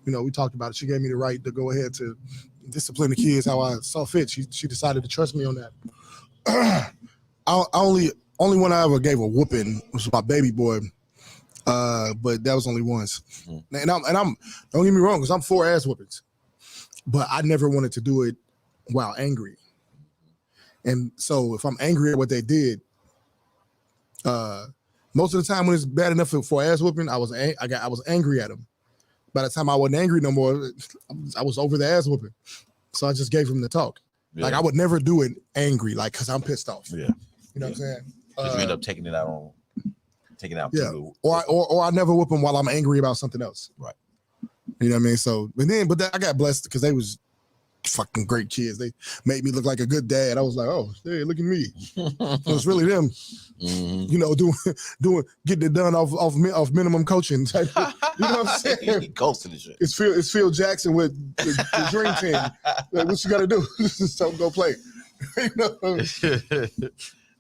you know, we talked about it. She gave me the right to go ahead to discipline the kids how I saw fit. She decided to trust me on that. Only one I ever gave a whooping was my baby boy. But that was only once. Mm-hmm. And I'm don't get me wrong, because I'm for ass whoopings. But I never wanted to do it while angry. And so if I'm angry at what they did, most of the time when it's bad enough for ass whooping, I was angry at them. By the time I wasn't angry no more, I was over the ass whooping. So I just gave him the talk. Yeah. Like I would never do it angry, like because I'm pissed off. Yeah. You know what I'm saying? Because you end up taking it out. Yeah. Or I never whoop them while I'm angry about something else. Right. You know what I mean? So, I got blessed because they was fucking great kids. They made me look like a good dad. I was like, oh, hey, look at me. It was really them, you know, getting it done off minimum coaching type. You know what I'm saying? Coaching and shit. It's Phil Jackson with the Dream Team. Like, what you got to do? Just go play. You know?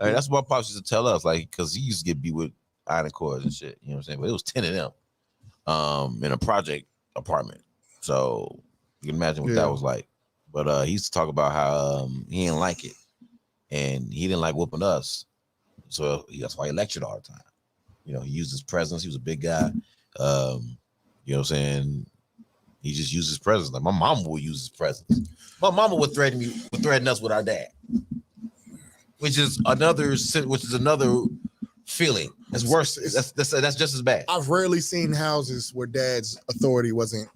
I mean, that's what my pops used to tell us, like, because he used to get beat with iron cords and shit. You know what I'm saying? But it was 10 of them in a project apartment. So you can imagine what that was like. But he used to talk about how he didn't like it. And he didn't like whooping us. So that's why he lectured all the time. You know, he used his presence. He was a big guy. You know what I'm saying? He just used his presence. Like my mama would use his presence. My mama would threaten us with our dad. Which is another feeling. It's worse. That's just as bad. I've rarely seen houses where dad's authority wasn't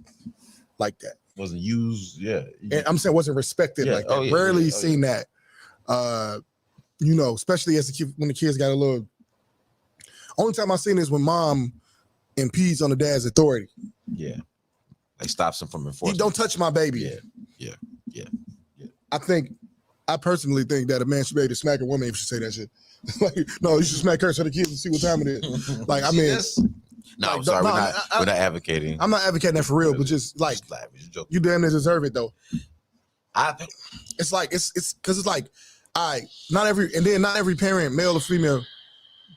like that. Wasn't used, And I'm saying wasn't respected like that. Rarely seen that. You know, especially when the kids got a little. Only time I've seen is when mom impedes on the dad's authority. Yeah, like stops him from enforcing. Don't touch my baby. Yeah. I personally think that a man should be able to smack a woman if she say that shit. Like, no, you should smack her so the kids can see what time it is. Like, I mean, no, I'm sorry, we're not advocating. I'm not advocating that for real, but just like you damn near deserve it though. It's like it's because it's like not every parent, male or female,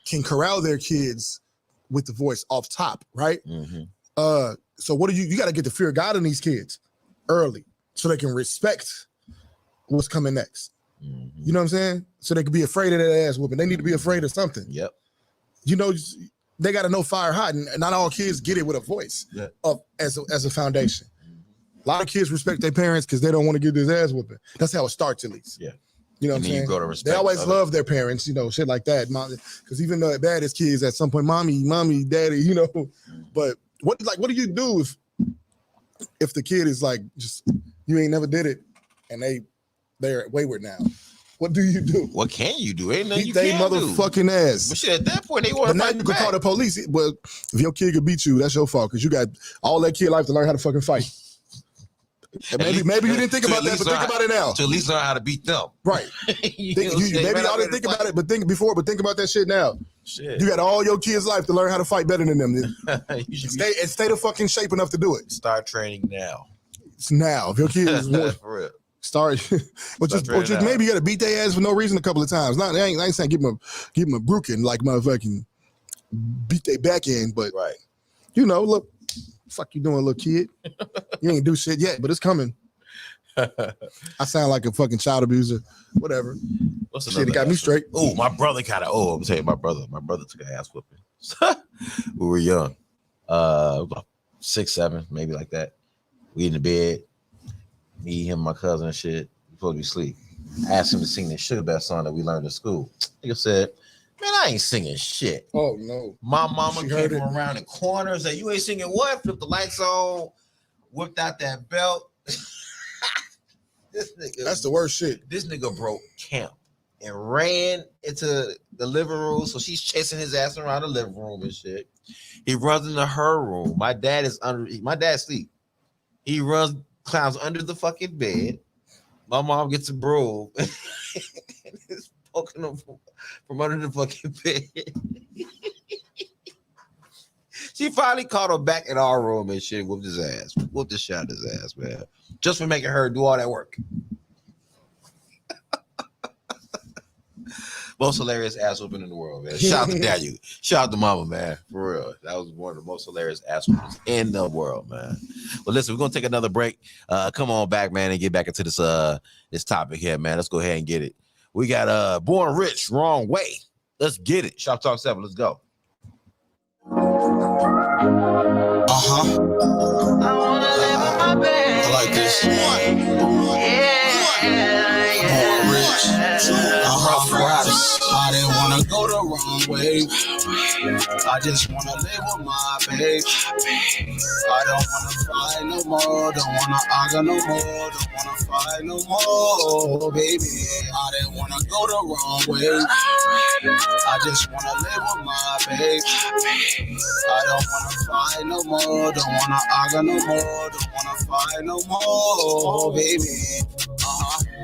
can corral their kids with the voice off top, right? Mm-hmm. So what do you got to get the fear of God in these kids early so they can respect what's coming next. Mm-hmm. You know what I'm saying? So they can be afraid of that ass whooping. They need to be afraid of something. Yep. You know, they got to know fire hot, and not all kids get it with a voice as a foundation. A lot of kids respect their parents because they don't want to get this ass whooping. That's how it starts, at least. Yeah. You know what I'm saying? You grow to respect they always love their parents, you know, shit like that. Because even though bad as kids, at some point, mommy, daddy, you know. But what do you do if the kid is like, just you ain't never did it, and they're wayward now? What do you do? What can you do? Ain't nothing you they can motherfucking ass. But shit, at that point, they want But to now fight you can back. call the police. Well, if your kid could beat you, that's your fault because you got all that kid life to learn how to fucking fight. Maybe you didn't think about that, but think about it now. To at least learn how to beat them. Right. Maybe y'all didn't think about it, but think about that shit now. Shit. You got all your kids' life to learn how to fight better than them. Stay the fucking shape enough to do it. Start training now. It's now. If your kid is for real. Start, but just maybe you got to beat their ass for no reason a couple of times. I ain't saying give them a bruking like motherfucking beat their back end, but you know, look, fuck you doing, little kid. You ain't do shit yet, but it's coming. I sound like a fucking child abuser. Whatever. What's shit, it got me straight. Oh, my brother got it. Oh, I'm saying my brother took an ass whooping. We were young, about 6, 7, maybe like that. We in the bed. Me, him, my cousin and shit. We supposed to be asleep. I asked him to sing this Sugar Bear song that we learned in school. Nigga said, man, I ain't singing shit. Oh, no. My mama came from around the corner and said, you ain't singing what? Flipped the lights on, whipped out that belt. This nigga, that's the worst shit. This nigga broke camp and ran into the living room. So she's chasing his ass around the living room and shit. He runs into her room. My dad asleep. He climbs under the fucking bed. My mom gets a broom and is poking him from under the fucking bed. She finally caught him back in our room and shit, whooped his ass. Whooped the shit out of his ass, man. Just for making her do all that work. Most hilarious ass whooping in the world, man. Shout out to Daddy. Shout out to Mama, man. For real. That was one of the most hilarious ass whoopings in the world, man. Well, listen, we're gonna take another break. Come on back, man, and get back into this topic here, man. Let's go ahead and get it. We got Born Rich, Wrong Way. Let's get it. Shop Talk 7. Let's go. I like this. Born rich. I didn't wanna go the wrong way. I just wanna live with my babe. I don't wanna fight no more. Don't wanna argue no more. Don't wanna fight no more, baby. I didn't wanna go the wrong way. I just wanna live with my babe. I don't wanna fight no more. Don't wanna argue no more. Don't wanna fight no more, baby.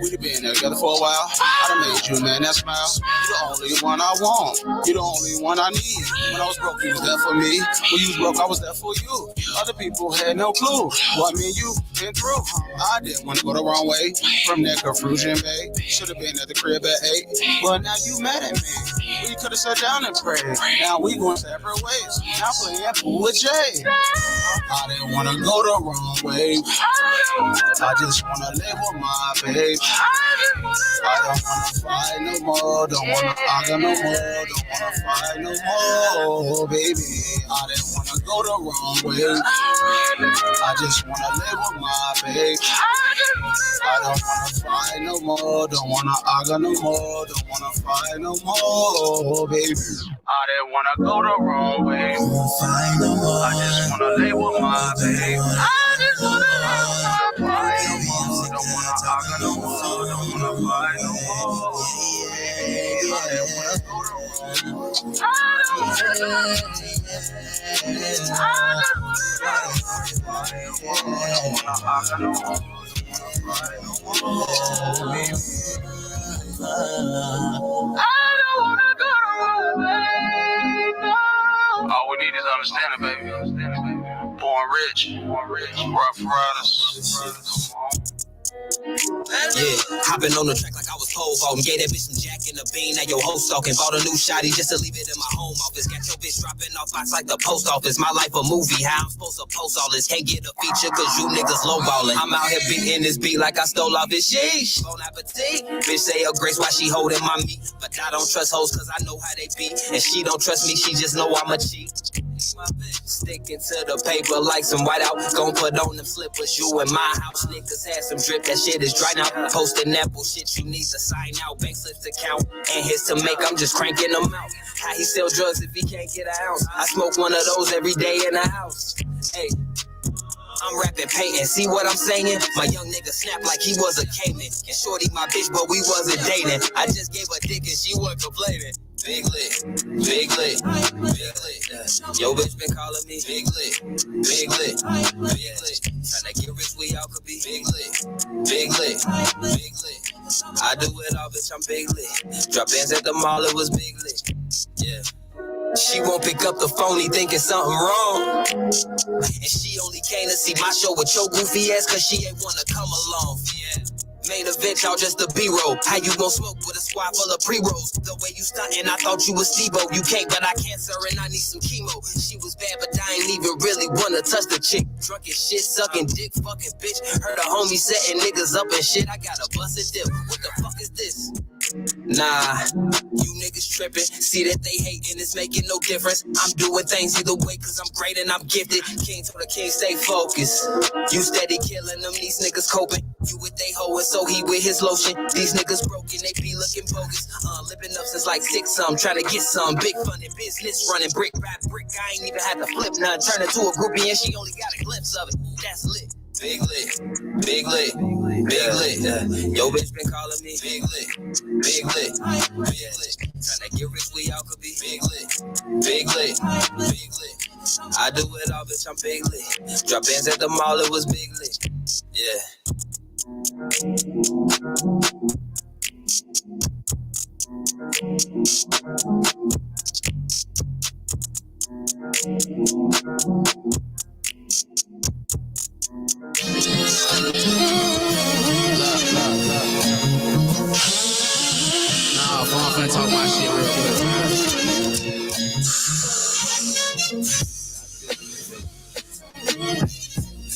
We done been there together for a while. I done made you a man that smile. You the only one I want. You the only one I need. When I was broke, you was there for me. When you was broke, I was there for you. Other people had no clue what me and you been through. I didn't want to go the wrong way. From that confusion, babe. Should have been at the crib at 8. But now you mad at me. We could have sat down and prayed. Now we going separate ways. Now playing pool with Jay. I didn't want to go the wrong way. I just want to live with my babe. I don't want to fight no more. Don't want to argue no more. Don't want to fight no more, baby. I didn't want to go the wrong way. I just want to live with my babe. I don't want to fight no more. Don't want to argue no more. Don't want to fight no more, baby. I didn't want to go the wrong way. I just want to live with my babe. I just want to live with my babe. Don't want to argue no more. Don't want to fight no more. I didn't want to go the wrong way. I don't want to go the wrong way. All we need is understanding, baby. Born rich, rough riders. Yeah, hopping on the track like I was pole vaulting. Gave that bitch some jack in the bean. Now your host talking. Bought a new shotty just to leave it in my home office. Got your bitch dropping off box like the post office. My life a movie. How I'm supposed to post all this? Can't get a feature cause you niggas lowballing. I'm out here beating this beat like I stole off his sheesh. Bon appetit. Bitch say her grace while she holding my meat. But I don't trust hoes cause I know how they be. And she don't trust me, she just know I'm a cheat. Sticking to the paper like some whiteout. Gon' put on them slippers. You in my house. Niggas had some drip. That shit is dry now. Posting that bullshit. You need to sign out. Bank slips to count. And hits to make. I'm just cranking them out. How he sell drugs if he can't get an ounce? I smoke one of those every day in the house. Hey. I'm rapping, painting, see what I'm saying? My young nigga snapped like he was a caveman. And shorty my bitch, but we wasn't dating. I just gave her dick and she wasn't complaining. Big lit, big lit, big lit. Yo bitch been calling me big lit, big lit, big lit. Tryna get rich, we all could be big lit, big lit, big lit. I do it all, bitch, I'm big lit. Drop bands at the mall, it was big lit. Yeah. She won't pick up the phone, he thinking something wrong. And she only came to see my show with your goofy ass, cause she ain't wanna come along. Yeah. Main event, y'all just a B-roll. How you gon' smoke with a squad full of pre-rolls? The way you stuntin', I thought you was Steve-O. You can't, but I can't, sir, and I need some chemo. She was bad, but I ain't even really wanna touch the chick. Drunk as shit, sucking dick, fucking bitch. Heard a homie setting niggas up and shit. I got a busted dip. What the fuck is this? Nah, you niggas trippin'. See that they hatin', it's making no difference. I'm doing things either way cause I'm great and I'm gifted. King told the king stay focused. You steady killing them, these niggas coping. You with they hoe and so he with his lotion. These niggas broken, they be looking bogus. Living up since like 6 some, trying to get some big funded business running brick by brick. I ain't even had to flip none. Turn into a groupie and she only got a glimpse of it. That's lit. Big lit, big lit, big lit. Yo bitch been calling me big lit, big lit, big lit. Tryna get rich, we all could be big lit, big lit, big lit. I do it all, bitch, I'm big lit. Drop bands at the mall, it was big lit. Yeah. Nah, I'm finna talk my shit real quick.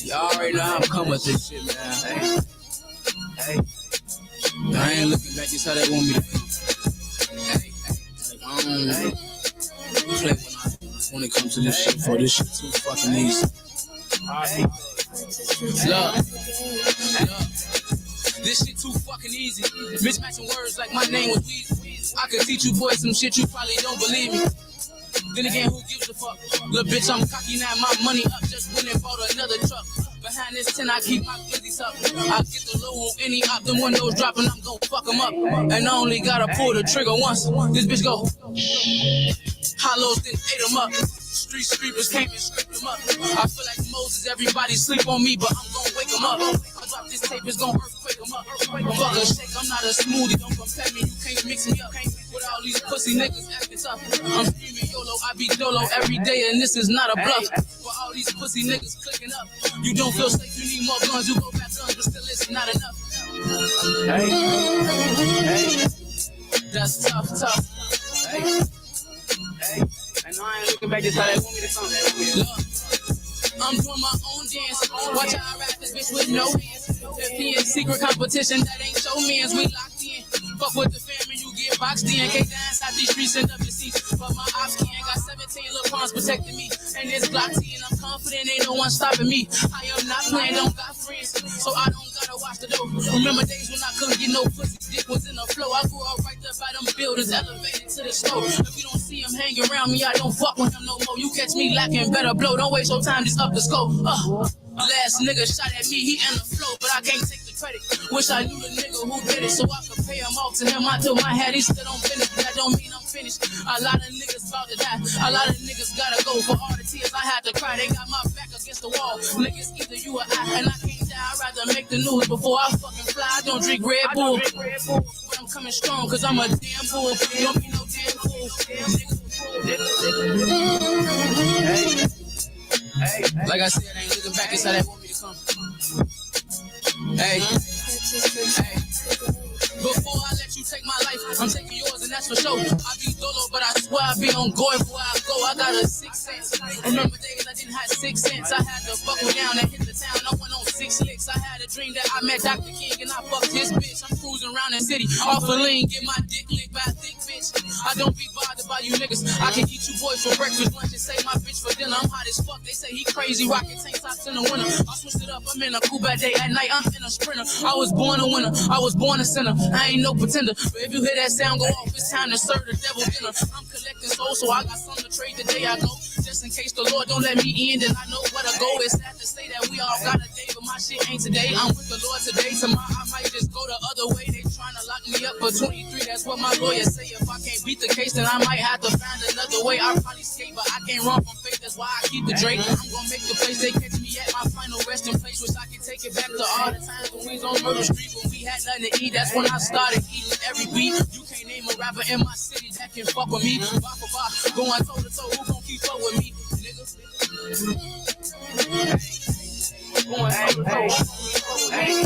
Y'all already know how I'm coming with this shit, man. Hey. I ain't looking back, just how they want me to be. Hey. I don't play when it comes to this shit, for this shit too fucking easy. Look. This shit too fucking easy. Mismatching words like my name was Weezy. I could teach you boys some shit you probably don't believe me. Then again, who gives a fuck? Little bitch, I'm cocky now, my money up. Just went and bought another truck. Behind this 10, I keep my glizzies up. I get the low on any op, the windows dropping, I'm gon' fuck them up. And I only gotta pull the trigger once. This bitch go. Hollows then ate them up. Street sweepers came and scraped them up. I feel like Moses, everybody sleep on me, but I'm gon' wake them up. I drop this tape, it's gon' earthquake them Fuck a shake, I'm not a smoothie. Don't compare me, you can't mix me up with all these pussy niggas acting tough. I'm screaming YOLO, I be dolo every day, and this is not a bluff. For all these pussy niggas clicking up, you don't feel safe, you need more guns, you go back guns, but still it's not enough. Hey. That's tough. Hey. I know I ain't looking back, this how they want me to come. Look, I'm doing my own dance. Watch how I rap this bitch with no hands. If he in secret competition, that ain't your mans. We locked in. Fuck with the family, you get boxed in. Can't dance out these streets and up the seats. But my ops can got 17 little pawns protecting me. And this Glock T, and I'm confident ain't no one stopping me. I am not playing, don't got friends, so I don't gotta watch the door. Remember days when I couldn't get no pussy, dick was in the flow. I grew up right there by them buildings, elevated to the stove. If you don't see him hanging around me, I don't fuck with him no more. You catch me lacking, better blow. Don't waste your time, just up the scope. Last nigga shot at me, he in the flow, but I can't take the credit. Wish I knew the nigga who did it, so I could pay him off to him. I told my head, he still don't finish, but that don't mean I'm finished. A lot of niggas about to die, a lot of niggas gotta go. For all the tears I had to cry, they got my back against the wall. Niggas, either you or I, and I can't die. I'd rather make the news before I fucking fly. I don't drink Red Bull, but I'm coming strong, cause I'm a damn bull. You don't be no damn fool. Hey. Like I said, I ain't looking back, it's how they want me to come. Hey. Before I let you take my life, I'm taking yours, and that's for sure. I be dolo, but I swear I be on guard before I go. I got a 6 cents. Remember days I didn't have 6 cents. I had to buckle down and hit the town. I went on 6 licks. I had a dream that I met Dr. King and I fucked his bitch. I'm cruising around the city, off a lean, get my dick licked by a thick bitch. I don't be bothered by you niggas. I can eat you boys for breakfast, lunch, and say my bitch for dinner. I'm hot as fuck. They say he crazy, rocking tank tops in the winter. I switched it up. I'm in a cool bad day at night. I'm in a sprinter. I was born a winner. I was born a sinner. I ain't no pretender, but if you hear that sound go off, it's time to serve the devil dinner. I'm collecting souls, so I got something to trade the day I go. Just in case the Lord don't let me in, then I know where to go. It's sad to say that we all got a day, but my shit ain't today. I'm with the Lord today. Tomorrow I might just go the other way. They trying to lock me up for 23. That's what my lawyer say. If I can't beat the case, then I might have to find another way. I probably skate, but I can't run from fate. That's why I keep the Drake. I'm gonna make the place they catch me at my final resting place. Wish I could take it back to all the times when we was on Murder Street, when we had nothing to eat. That's when I started eating every beat. You can't name a rapper in my city that can fuck with me. Bar for bar, going toe to toe. Who gon' keep up with me, nigga? Going toe to toe. Hey.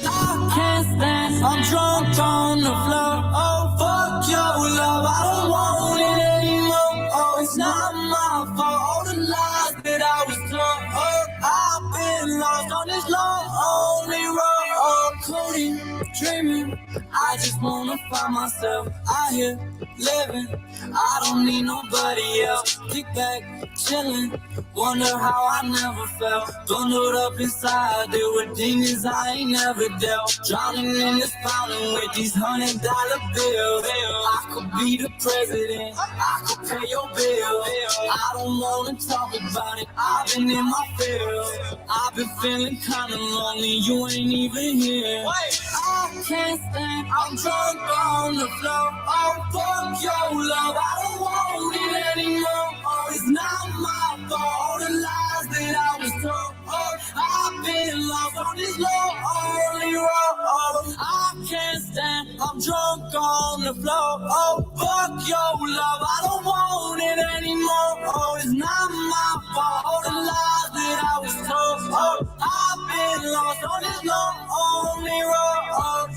I can't stand, I'm drunk on the floor. Oh, fuck your love, I don't want it anymore. Oh, it's not my fault, all the lies that I was told. Oh, I've been lost on this lonely road. Oh, coding, dreaming, I just wanna find myself out here living. I don't need nobody else. Kick back, chillin', wonder how I never felt. Bundled up inside, deal with demons I ain't never dealt. Drowning in this fountain with these $100 bills. I could be the president, I could pay your bill. I don't wanna talk about it, I've been in my field. I've been feeling kinda lonely, you ain't even here. I can't stand, I'm drunk on the floor. Oh, fuck your love, I don't want it anymore. Oh, it's not my fault, all the lies that I was told. Oh, I've been lost on this lonely road. Oh, I can't stand, I'm drunk on the floor. Oh, fuck your love, I don't want it anymore. Oh, it's not my fault, all the lies that I was told. Oh, I've been lost on this lonely road. Oh.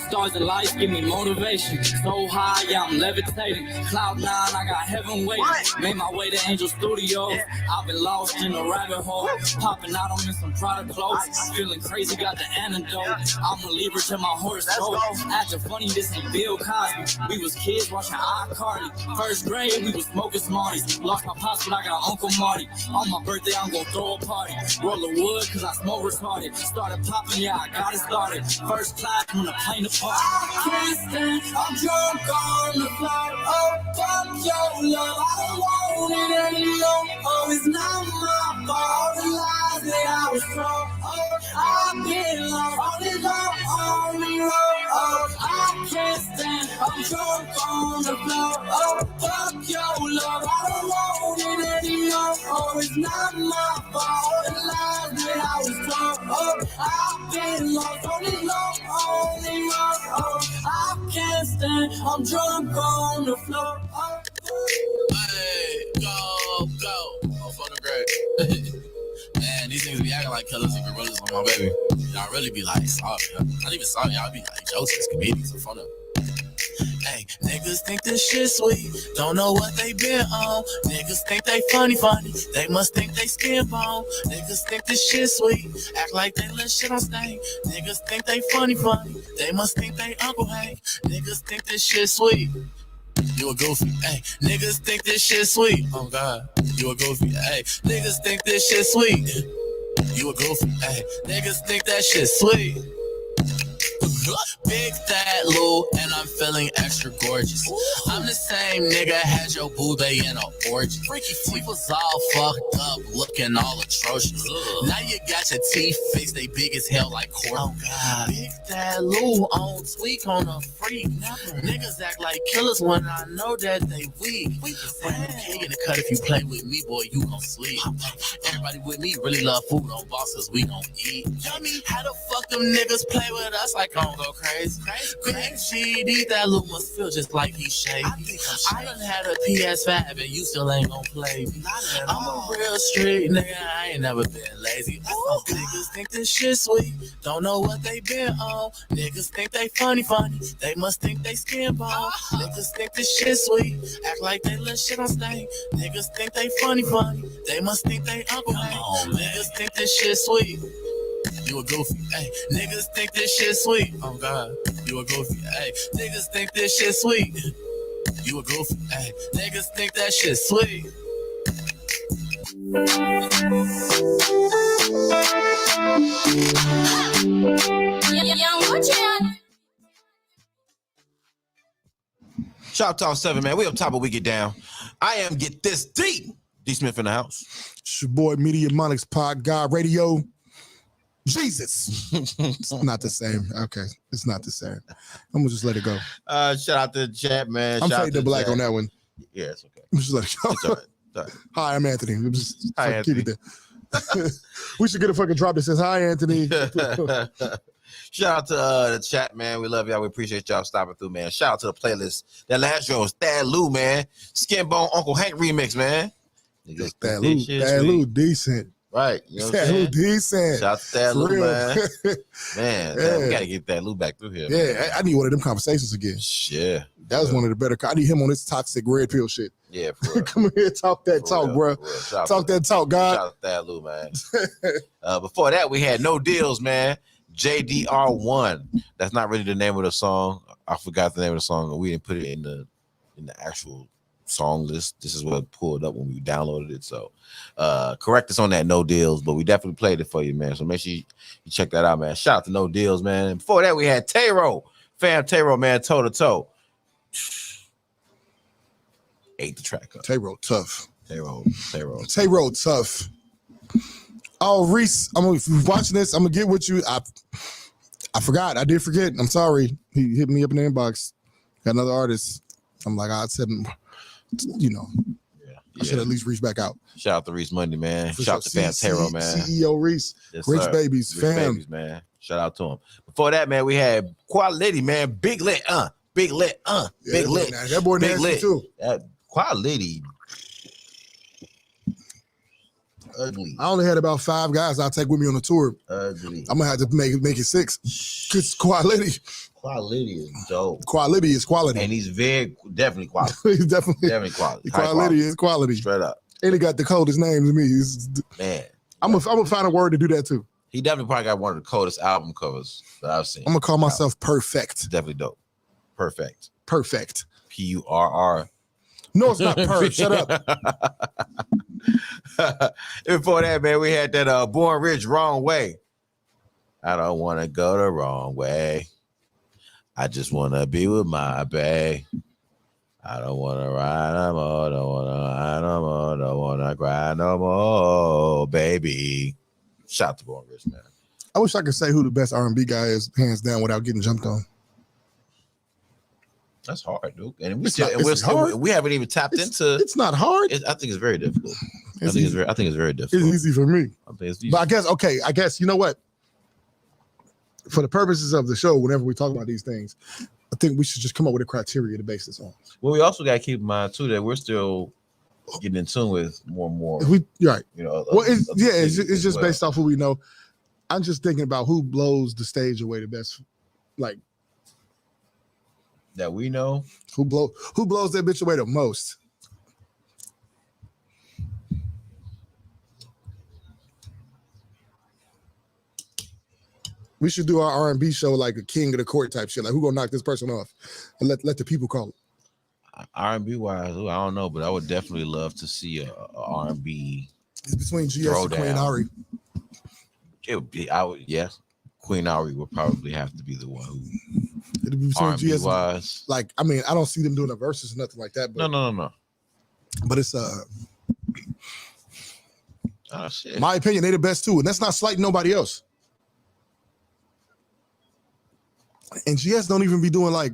Stars and lights give me motivation. So high, yeah, I'm levitating. Cloud 9, I got heaven waiting. Made my way to Angel Studios. I've been lost in a rabbit hole. Popping out on me some product clothes. Feeling crazy, got the antidote. I'm a Libra to my horoscope. Acting funny, this ain't Bill Cosby. We was kids watching iCarly. First grade, we was smoking Smarties. Lost my pops, but I got Uncle Marty. On my birthday, I'm gonna throw a party. Roll the wood, cause I smoke retarded. Started popping, yeah, I got it started. First class when the plane apart. I can't stand, I'm drunk on the floor. Oh, fuck your love, I don't want it anymore. Oh, it's not my fault, all the lies that I was told. Oh, I've been lost on this lonely road. Oh, I can't stand, I'm drunk on the floor. Oh, fuck your love, I don't want it anymore. Oh, it's not my fault, all the lies I'm drunk on the floor. Hey, go. Oh, fucking great. Man, these niggas be acting like killers and gorillas on my baby. Y'all really be like, sorry. Not even sorry, y'all be like jokes, comedians in front of. Hey, niggas think this shit sweet, don't know what they been on. Niggas think they funny, they must think they skin bone. Niggas think this shit sweet, act like they let shit on stain. Niggas think they funny, they must think they Uncle Hank. Niggas think this shit sweet, you a goofy. Hey, niggas think this shit sweet, oh God, you a goofy. Hey, niggas think this shit sweet, you a goofy. Hey, niggas think that shit sweet. Big fat Lou, and I'm feeling extra gorgeous. I'm the same nigga had your boo bae in a orgy. We was all fucked up, looking all atrocious. Now you got your teeth fixed, they big as hell like cork. Oh God. Big fat Lou on tweak on a freak. Niggas act like killers when I know that they weak. Bring a pig in the cut if you play with me, boy, you gon' sleep. Everybody with me really love food on bosses, we gon' eat. Yummy, how the fuck them niggas play with us like gon' go crazy? Big GD, that Lou must feel just like he's shady. I done had a PS5 and you still ain't gon' play me. I'm a real street nigga, I ain't never been lazy. Niggas think this shit sweet, don't know what they been on. Niggas think they funny, they must think they skin bone. Niggas think this shit sweet, act like they let shit on stain. Niggas think they funny, they must think they Uncle Hank. Niggas think this shit sweet, you a goofy. Hey, niggas think this shit sweet. Oh God, you a goofy. Hey, niggas think this shit sweet. You a goofy. Hey, niggas think that shit sweet. Shoptalk 7, man. We up top, but we get down. I am Get This D. D Smith in the house. It's your boy, Media Monix Pod God Radio. Jesus. It's not the same. Okay. It's not the same. I'm going to just let it go. Shout out to the chat, man. I'm fading to black chat on that one. Yeah, it's okay. I'm just let it go. It's all right. It's all right. Hi, I'm Anthony. I'm just Hi, Anthony. keep it there. We should get a fucking drop that says, hi, Anthony. Shout out to the chat, man. We love y'all. We appreciate y'all stopping through, man. Shout out to the playlist. That last show was Thad Lou, man. Skinbone Uncle Hank remix, man. Thad Lou, decent. Right. You know what I'm Thad saying? Lou, decent. Shout out to Thad Lou, man. Man, Yeah. we got to get Thad Lou back through here. Yeah, man. I need one of them conversations again. Yeah. That was one of the better. I need him on this toxic red pill shit. Yeah, for real. Come here, talk that talk, bro. Talk that talk, God. Shout out to Thad Lou, man. Before that, we had No Deals, man. JDR1. That's not really the name of the song. I forgot the name of the song. We didn't put it in the actual song list. This is what pulled up when we downloaded it. So correct us on that, No Deals, but we definitely played it for you, man. So make sure you check that out, man. Shout out to No Deals, man. And before that, we had Tayro. Fam Tayro, man, toe to toe. Ate the track up. Tayro tough. Tayro tough. Oh, Reese, if you're watching this, I'm gonna get with you. I forgot. I did forget. I'm sorry. He hit me up in the inbox. Got another artist. I'm like, I said, you know, I should at least reach back out. Shout out to Reese Monday, man. For Shout out to Fam Tayro, man. CEO Reese. Yes, Rich sir. Babies, Rich fam. Babies, man. Shout out to him. Before that, man, we had Quality, man. Big lit, big lit, big lit. That boy big nasty lit. too. Quality. Ugly. I only had about 5 guys I'll take with me on the tour. Ugly. I'm gonna have to make it 6. Cause quality is dope. Quality is quality. And he's definitely quality. He's definitely quality. Quality is quality. Straight up. And he got the coldest name to me. Man. I'm gonna find a word to do that too. He definitely probably got one of the coldest album covers that I've seen. I'm gonna call myself Perfect. Definitely dope. Perfect. PURR. No, it's not per. Shut up. Before that, man, we had that Born Rich, Wrong Way. I don't want to go the wrong way. I just want to be with my bae. I don't want to ride no more. Don't want to ride no more. Don't want to cry no more, baby. Shout out to Born Rich, man. I wish I could say who the best R&B guy is, hands down, without getting jumped on. That's hard, dude. And we haven't even tapped into. It's not hard. I think it's very difficult. I think it's very difficult. It's easy for me. I think it's easy. But I guess you know what? For the purposes of the show, whenever we talk about these things, I think we should just come up with a criteria to base this on. Well, we also got to keep in mind too that we're still getting in tune with more and more. Right. You know. Well, it's just based off who we know. I'm just thinking about who blows the stage away the best, like that we know. Who blows that bitch away the most? We should do our R&B show like a king of the court type shit. Like, who gonna knock this person off? And let the people call it. R&B wise, I don't know, but I would definitely love to see a R&B. It's between GS and Queen Ari. It would be. Yes. Queen Ari would probably have to be the one who. It'd be between R&B GS wise. Like, I mean, I don't see them doing a verses or nothing like that. But No. But it's oh shit. My opinion, they the best too, and that's not slighting nobody else. And GS don't even be doing like.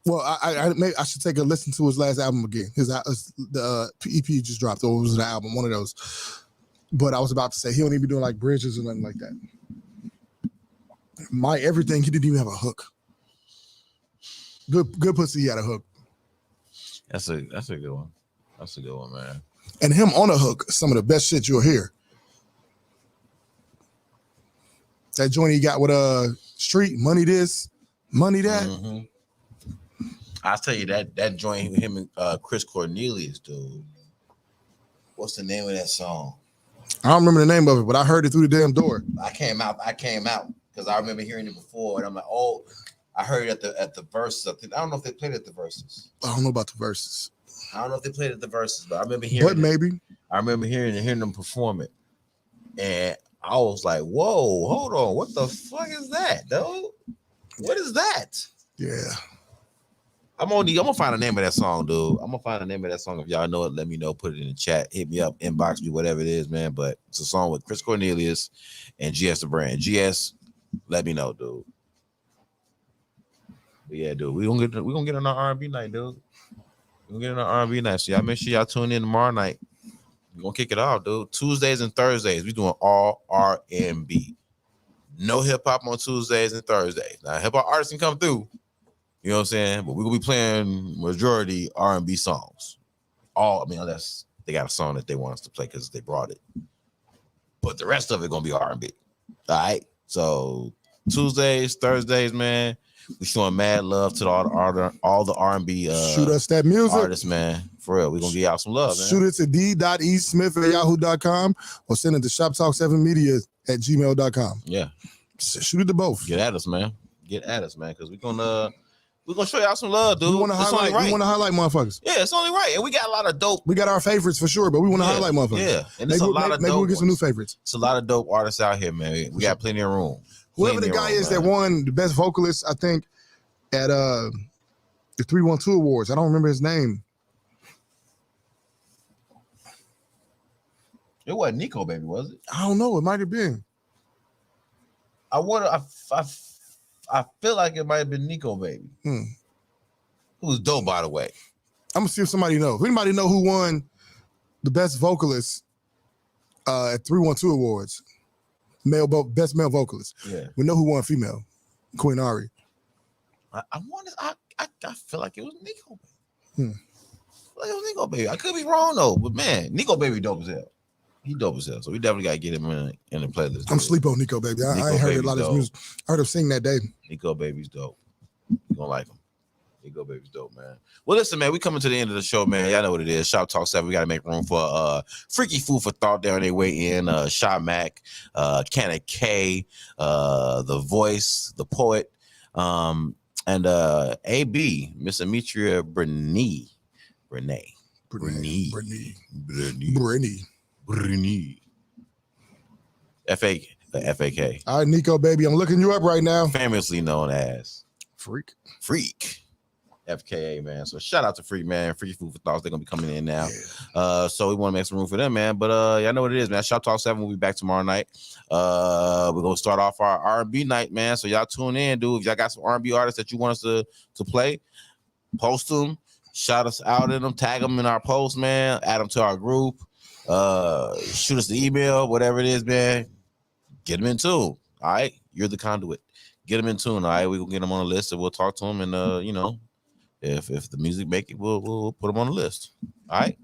Well, I should take a listen to his last album again. The EP just dropped, or it was an album, one of those. But I was about to say he don't even be doing like bridges or nothing like that. My everything, he didn't even have a hook. Good pussy, he had a hook. That's a good one. That's a good one, man. And him on a hook, some of the best shit you'll hear. That joint he got with Street, Money This, Money That. Mm-hmm. I'll tell you that joint him and Chris Cornelius, dude. What's the name of that song? I don't remember the name of it, but I heard it through the damn door. I came out because I remember hearing it before, and I'm like, oh, I heard it at the verses. I don't know if they played at the verses. I don't know about the verses. I don't know if they played at the verses, but I remember hearing. But maybe. I remember hearing them perform it, and I was like, whoa, hold on, what the fuck is that, dude? What is that? Yeah. I'm gonna find the name of that song, dude. I'm gonna find the name of that song. If y'all know it, let me know. Put it in the chat. Hit me up, inbox me, whatever it is, man. But it's a song with Chris Cornelius and GS the Brand. GS, let me know, dude. But yeah, dude. We gonna get on our R&B night, dude. We're gonna get on our R&B night. So y'all make sure y'all tune in tomorrow night. We're gonna kick it off, dude. Tuesdays and Thursdays, we doing all R&B. No hip hop on Tuesdays and Thursdays. Now hip hop artists can come through. You know what I'm saying? But we're gonna be playing majority R&B songs. Unless they got a song that they want us to play because they brought it. But the rest of it gonna be R&B. All right. So Tuesdays, Thursdays, man, we showing mad love to all the R&B shoot us that music artists, man. For real, we're gonna give y'all some love, man. Shoot it to d.esmith@yahoo.com or send it to shoptalk7media@gmail.com. Yeah. Shoot it to both. Get at us, man. Because we're gonna show y'all some love, dude. We want to highlight. Right. We want to highlight motherfuckers. Yeah, it's only right, and we got a lot of dope. We got our favorites for sure, but we want to highlight motherfuckers. Yeah, and it's a lot of dope. Maybe we'll get some new favorites. It's a lot of dope artists out here, man. We got plenty of room. Whoever the guy is that won the best vocalist, I think, at the 312 Awards. I don't remember his name. It wasn't Nico, baby, was it? I don't know. It might have been. I feel like it might have been Nico, baby. Who's dope, by the way. I'm gonna see if somebody knows. If anybody know who won the best vocalist at 312 Awards, best male vocalist. Yeah, we know who won female. Queen Ari. I feel like it was Nico. Baby. Like it was Nico, baby. I could be wrong though, but man, Nico, baby, dope as hell. He dope as hell, so we definitely gotta get him in the playlist. I'm sleep on Nico, baby. I ain't heard a lot of his music. I heard him sing that day. Nico, baby's dope. You gonna like him. Nico, baby's dope, man. Well, listen, man, we coming to the end of the show, man. Y'all know what it is. Shop Talk 7. We gotta make room for freaky food for thought there on their way in. Shot Mac, Canna K, The Voice, The Poet, and AB, Miss Ametria Brene. FAK. All right, Nico, baby, I'm looking you up right now. Famously known as Freak. FKA, man. So shout out to Freak, man. Freaky Food for Thoughts. They're gonna be coming in now. So we want to make some room for them, man. But y'all know what it is, man. Shop Talk 7 will be back tomorrow night. We're gonna start off our R&B night, man. So y'all tune in, dude. If y'all got some R&B artists that you want us to play, post them, shout us out in them, tag them in our post, man. Add them to our group. Shoot us the email, whatever it is, man. Get them in tune. All right, you're the conduit. get him in tune. All right, we gonna get him on the list, and we'll talk to him. And you know, if the music make it, we'll put him on the list. All right.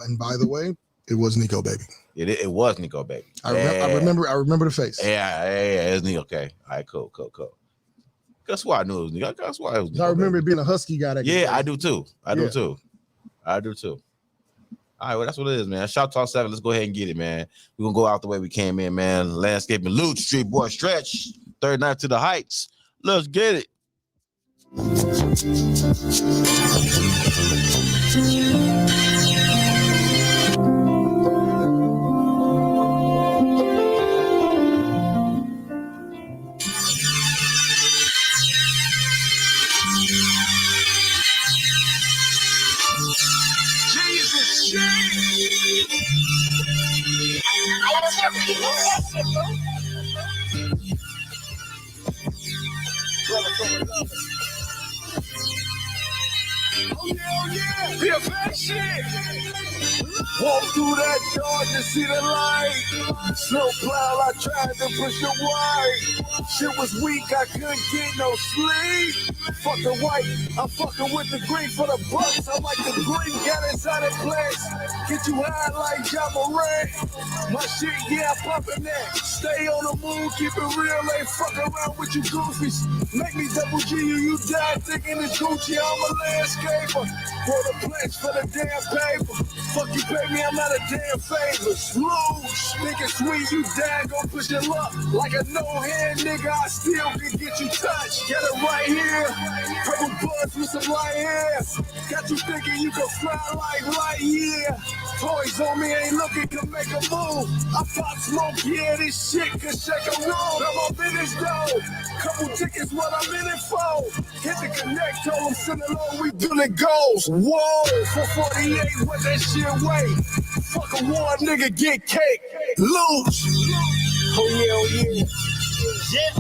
And by the way, it was Nico Baby. It was Nico Baby. I remember the face. Yeah, it's Nico. Okay, all right, cool. That's why I knew it was Nico. That's why it was Nico. I remember it being a husky guy. I do too. I do too. All right, well, that's what it is, man. Shop Talk 7. Let's go ahead and get it, man. We're going to go out the way we came in, man. Landscaping Loot, Street Boy Stretch, Third Night to the Heights. Let's get it. Be a bad shit. Walk through that door to see the light. Slow plow, I tried to push it wide. Shit was weak, I couldn't get no sleep. Fuck the white, I'm fucking with the green for the bucks. I like the green, got inside that place. Get you high like Jamarant. My shit, yeah, I'm pumping that. Stay on the move, keep it real, ain't fuck around with you goofies. Make me double G you die thinking it's Gucci. I'm a landscaper. For the pledge for the damn paper. Fuck you pay me, I'm not a damn favor. Sloosh, think it's sweet, you die, go push your luck. Like a no-hand nigga, I still can get you touched. Get it right here. Purple buzz with some light hair. Got you thinking you can fly like light year. Toys on me ain't looking, can make a move. I pop smoke, yeah, this shit can shake a room. I'm on business though. Couple tickets, what I'm in it for. Hit the connect, told them send it low, we do the goals. Whoa, for 48, what that shit weigh? Fuck a war, nigga, get cake. Lose. Oh yeah. Yeah.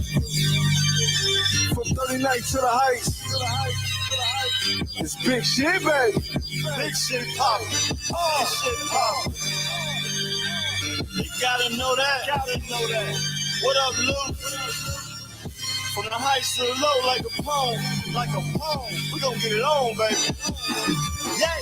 From 39 to the heights. It's big shit, baby. Big shit pop. Oh, shit pop. You gotta know that. What up, Luke? From the heights to the low, like a poem. We gon' get it on, baby. Yeah.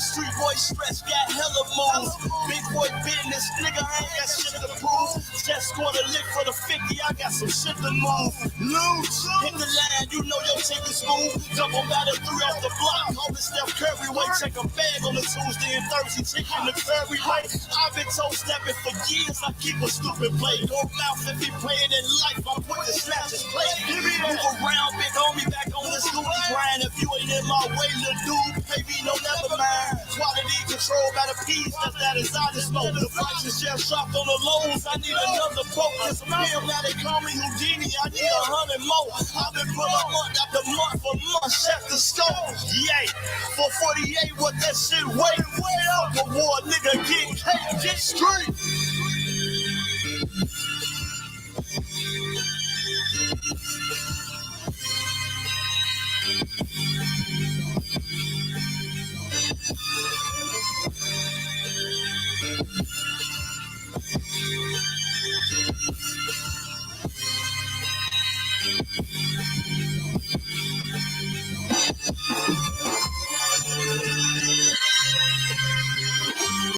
Street boy Stretch got hella moves. Big boy business, nigga, I ain't got shit to prove. Just scored a lick for the 50, I got some shit to move. Loose, hit the line, you know your tape is smooth. Jump on battle 3 off the block. Hold the Steph Curry way, check a bag on the Tuesday and Thursday, chicken the Curry way. I've been toe snapping for years, I keep a stupid play. No mouth if he playing in life, I'm quick to snatch his play. Move around, big homie, back on the Scooby grind. If you ain't in my way, little dude, baby, no, never mind. Quality control by the piece, that is honest smoke. The prices just dropped on the lows, I need another boat. Just a meal, now they call me Houdini, I need 100 more. I've been put up month after month for months, chef the stove. Yay, for 48, what that shit way up. A war, nigga, get cake, get straight.